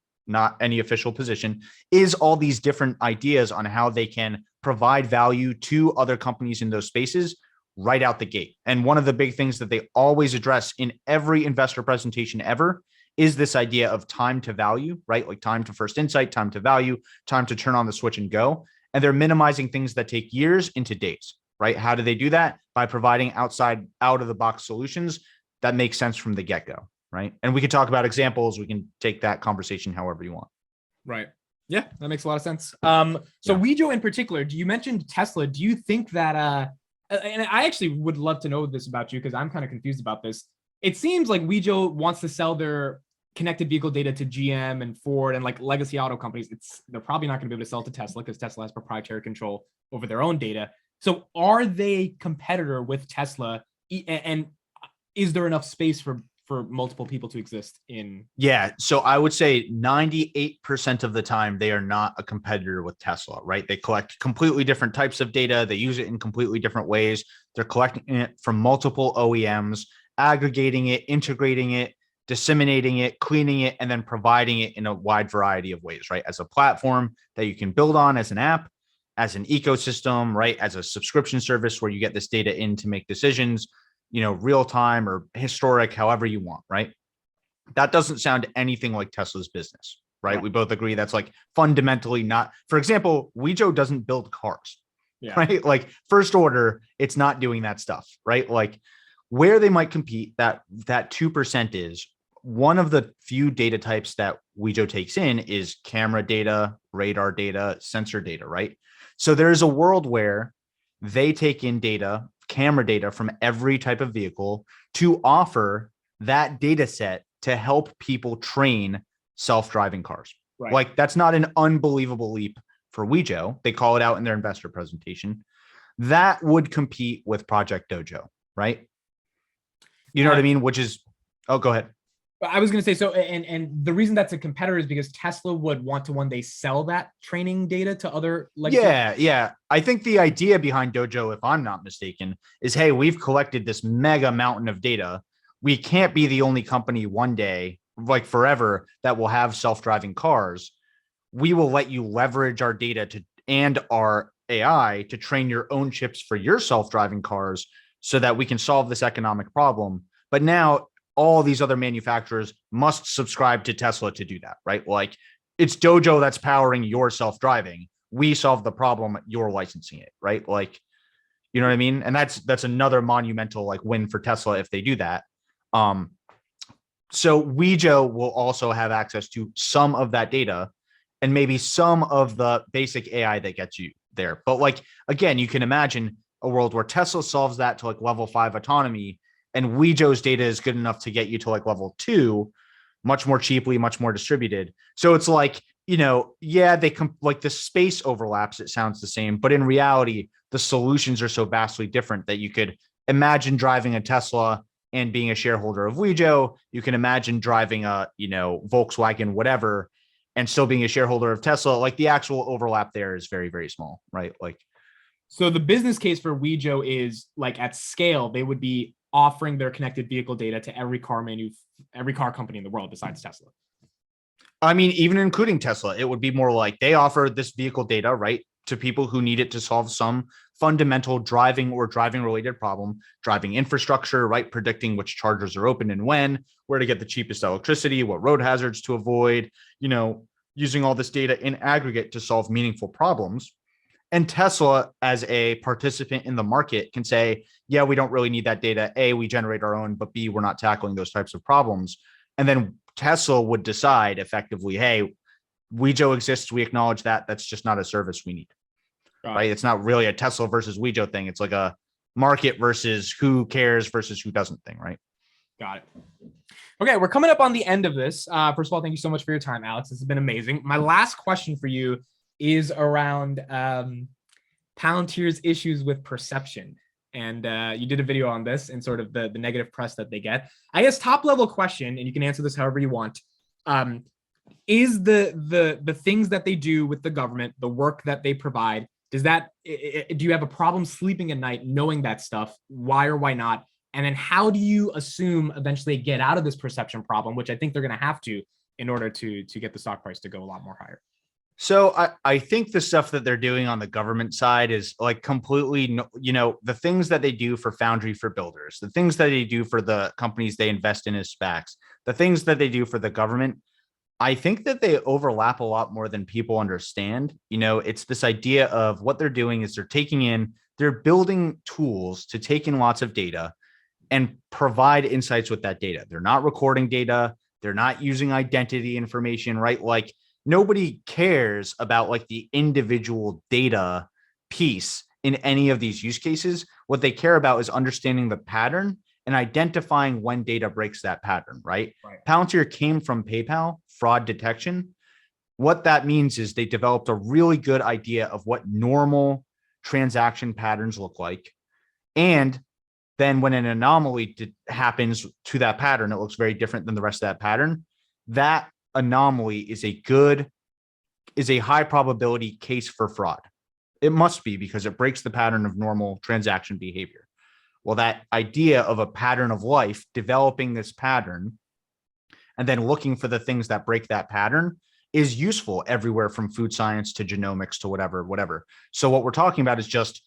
any official position, is all these different ideas on how they can provide value to other companies in those spaces right out the gate. And one of the big things that they always address in every investor presentation ever is this idea of time to value, right? Like time to first insight, time to value, time to turn on the switch and go. And they're minimizing things that take years into days, right? How do they do that? By providing out of the box solutions that make sense from the get-go, right? And we could talk about examples. We can take that conversation however you want. Right. Yeah, that makes a lot of sense. So Wejo in particular, you mentioned Tesla. Do you think that, and I actually would love to know this about you because I'm kind of confused about this. It seems like Wejo wants to sell their connected vehicle data to GM and Ford and like legacy auto companies. They're probably not going to be able to sell to Tesla because Tesla has proprietary control over their own data. So are they competitor with Tesla? And is there enough space for multiple people to exist in? Yeah. So I would say 98% of the time they are not a competitor with Tesla, right? They collect completely different types of data. They use it in completely different ways. They're collecting it from multiple OEMs, aggregating it, integrating it, disseminating it, cleaning it, and then providing it in a wide variety of ways, right? As a platform that you can build on, as an app, as an ecosystem, right? As a subscription service where you get this data in to make decisions, real time or historic, however you want, right? That doesn't sound anything like Tesla's business, right? We both agree that's like fundamentally not. For example, Wejo doesn't build cars, right? Like first order, it's not doing that stuff, right? Like where they might compete, that 2% is one of the few data types that Wejo takes in is camera data, radar data, sensor data, right? So there's a world where they take in data, camera data from every type of vehicle to offer that data set to help people train self-driving cars. Right. Like that's not an unbelievable leap for Wejo. They call it out in their investor presentation. That would compete with Project Dojo, right? You know what I mean? Which is, oh, go ahead. I was going to say, so, and the reason that's a competitor is because Tesla would want to one day sell that training data to other. Yeah. I think the idea behind Dojo, if I'm not mistaken, is, hey, we've collected this mega mountain of data. We can't be the only company one day, like forever, that will have self-driving cars. We will let you leverage our data and our AI to train your own chips for your self-driving cars so that we can solve this economic problem. But now all these other manufacturers must subscribe to Tesla to do that, right? Like it's Dojo that's powering your self-driving. We solve the problem, you're licensing it, right? Like You know what I mean? And that's another monumental like win for Tesla if they do that. So Wejo will also have access to some of that data and maybe some of the basic AI that gets you there. But like, again, you can imagine a world where Tesla solves that to like level 5 autonomy and Wejo's data is good enough to get you to like level 2, much more cheaply, much more distributed. So it's like, yeah, like the space overlaps. It sounds the same, but in reality, the solutions are so vastly different that you could imagine driving a Tesla and being a shareholder of Wejo. You can imagine driving a, Volkswagen, whatever, and still being a shareholder of Tesla. Like the actual overlap there is very, very small, right? Like, so the business case for Wejo is like at scale, they would be offering their connected vehicle data to every car company in the world besides Tesla. I mean, even including Tesla, it would be more like they offer this vehicle data, right, to people who need it to solve some fundamental driving or driving related problem, driving infrastructure, right, predicting which chargers are open and when, where to get the cheapest electricity, what road hazards to avoid, using all this data in aggregate to solve meaningful problems. And Tesla, as a participant in the market, can say, yeah, we don't really need that data. A, we generate our own, but B, we're not tackling those types of problems. And then Tesla would decide effectively, hey, Wejo exists. We acknowledge that. That's just not a service we need. Right. It's not really a Tesla versus Wejo thing. It's like a market versus who cares versus who doesn't thing. Right. Got it. Okay. We're coming up on the end of this. First of all, thank you so much for your time, Alex. This has been amazing. My last question for you is around Palantir's issues with perception. And you did a video on this and sort of the negative press that they get. I guess top level question, and you can answer this however you want. Is the things that they do with the government, the work that they provide, do you have a problem sleeping at night knowing that stuff? Why or why not? And then how do you assume eventually get out of this perception problem, which I think they're going to have to in order to get the stock price to go a lot more higher? So I think the stuff that they're doing on the government side is like completely, the things that they do for Foundry for builders, the things that they do for the companies they invest in as SPACs, the things that they do for the government, I think that they overlap a lot more than people understand. It's this idea of what they're doing is they're building tools to take in lots of data and provide insights with that data. They're not recording data. They're not using identity information, right? Like, nobody cares about like the individual data piece in any of these use cases. What they care about is understanding the pattern and identifying when data breaks that pattern, right? Palantir came from PayPal, fraud detection. What that means is they developed a really good idea of what normal transaction patterns look like. And then when an anomaly happens to that pattern, it looks very different than the rest of that pattern. That anomaly is a high probability case for fraud. It must be because it breaks the pattern of normal transaction behavior. Well, that idea of a pattern of life, developing this pattern and then looking for the things that break that pattern is useful everywhere from food science to genomics to whatever. So what we're talking about is just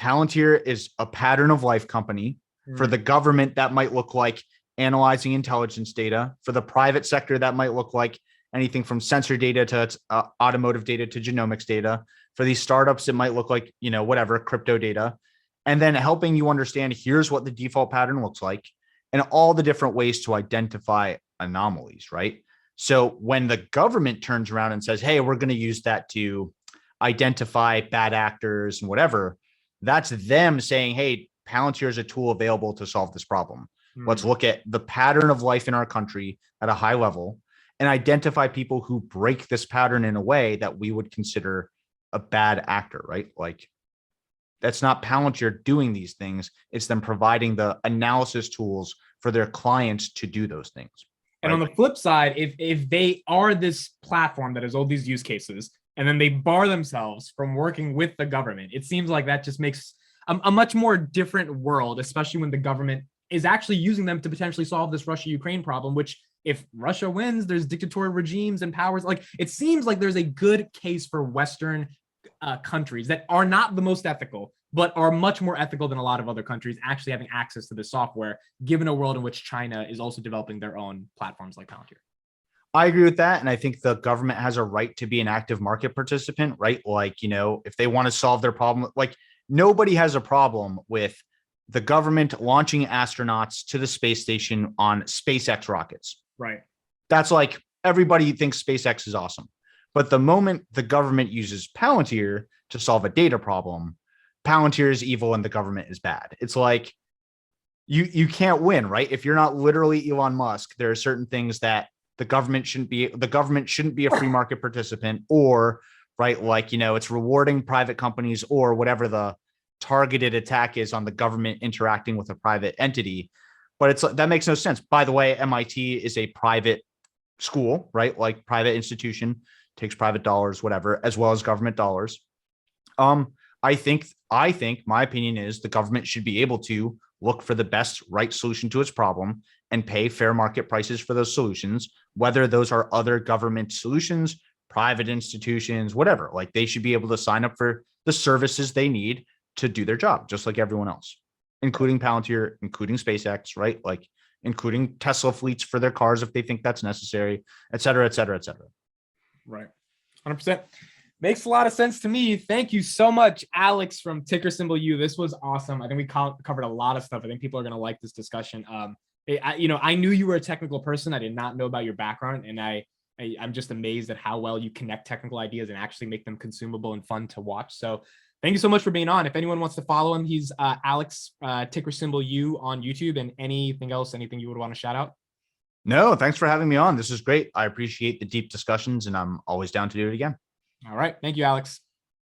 Palantir is a pattern of life company. For the government, that might look like analyzing intelligence data. For the private sector, that might look like anything from sensor data to automotive data to genomics data. For these startups, it might look like, crypto data. And then helping you understand, here's what the default pattern looks like and all the different ways to identify anomalies, right? So when the government turns around and says, hey, we're going to use that to identify bad actors and whatever, that's them saying, hey, Palantir is a tool available to solve this problem. Let's look at the pattern of life in our country at a high level and identify people who break this pattern in a way that we would consider a bad actor, right? Like, that's not Palantir doing these things. It's them providing the analysis tools for their clients to do those things. And on the flip side, if they are this platform that has all these use cases and then they bar themselves from working with the government, it seems like that just makes a much more different world, especially when the government is actually using them to potentially solve this Russia-Ukraine problem, which if Russia wins, there's dictatorial regimes and powers. Like, it seems like there's a good case for Western countries that are not the most ethical, but are much more ethical than a lot of other countries actually having access to this software, given a world in which China is also developing their own platforms like Palantir. I agree with that. And I think the government has a right to be an active market participant, right? Like, if they want to solve their problem, like, nobody has a problem with the government launching astronauts to the space station on SpaceX rockets. Right. That's like everybody thinks SpaceX is awesome. But the moment the government uses Palantir to solve a data problem, Palantir is evil and the government is bad. It's like you can't win, right? If you're not literally Elon Musk, there are certain things that the government shouldn't be a free market participant, or right, like, it's rewarding private companies or whatever the targeted attack is on the government interacting with a private entity. But that makes no sense. By the way, MIT is a private school, right? Like private institution, takes private dollars, whatever, as well as government dollars. I think my opinion is the government should be able to look for the best right solution to its problem and pay fair market prices for those solutions, whether those are other government solutions, private institutions, whatever. Like, they should be able to sign up for the services they need to do their job, just like everyone else, including Palantir, including SpaceX, right? Like, including Tesla fleets for their cars if they think that's necessary, et cetera, et cetera, et cetera. Right. 100%. Makes a lot of sense to me. Thank you so much, Alex from Ticker Symbol U. This was awesome. I think we covered a lot of stuff. I think people are going to like this discussion. I knew you were a technical person. I did not know about your background, and I'm just amazed at how well you connect technical ideas and actually make them consumable and fun to watch. So thank you so much for being on. If anyone wants to follow him, he's Alex Ticker Symbol U on YouTube. And anything you would want to shout out? No, thanks for having me on. This is great. I appreciate the deep discussions, and I'm always down to do it again. All right. Thank you, Alex.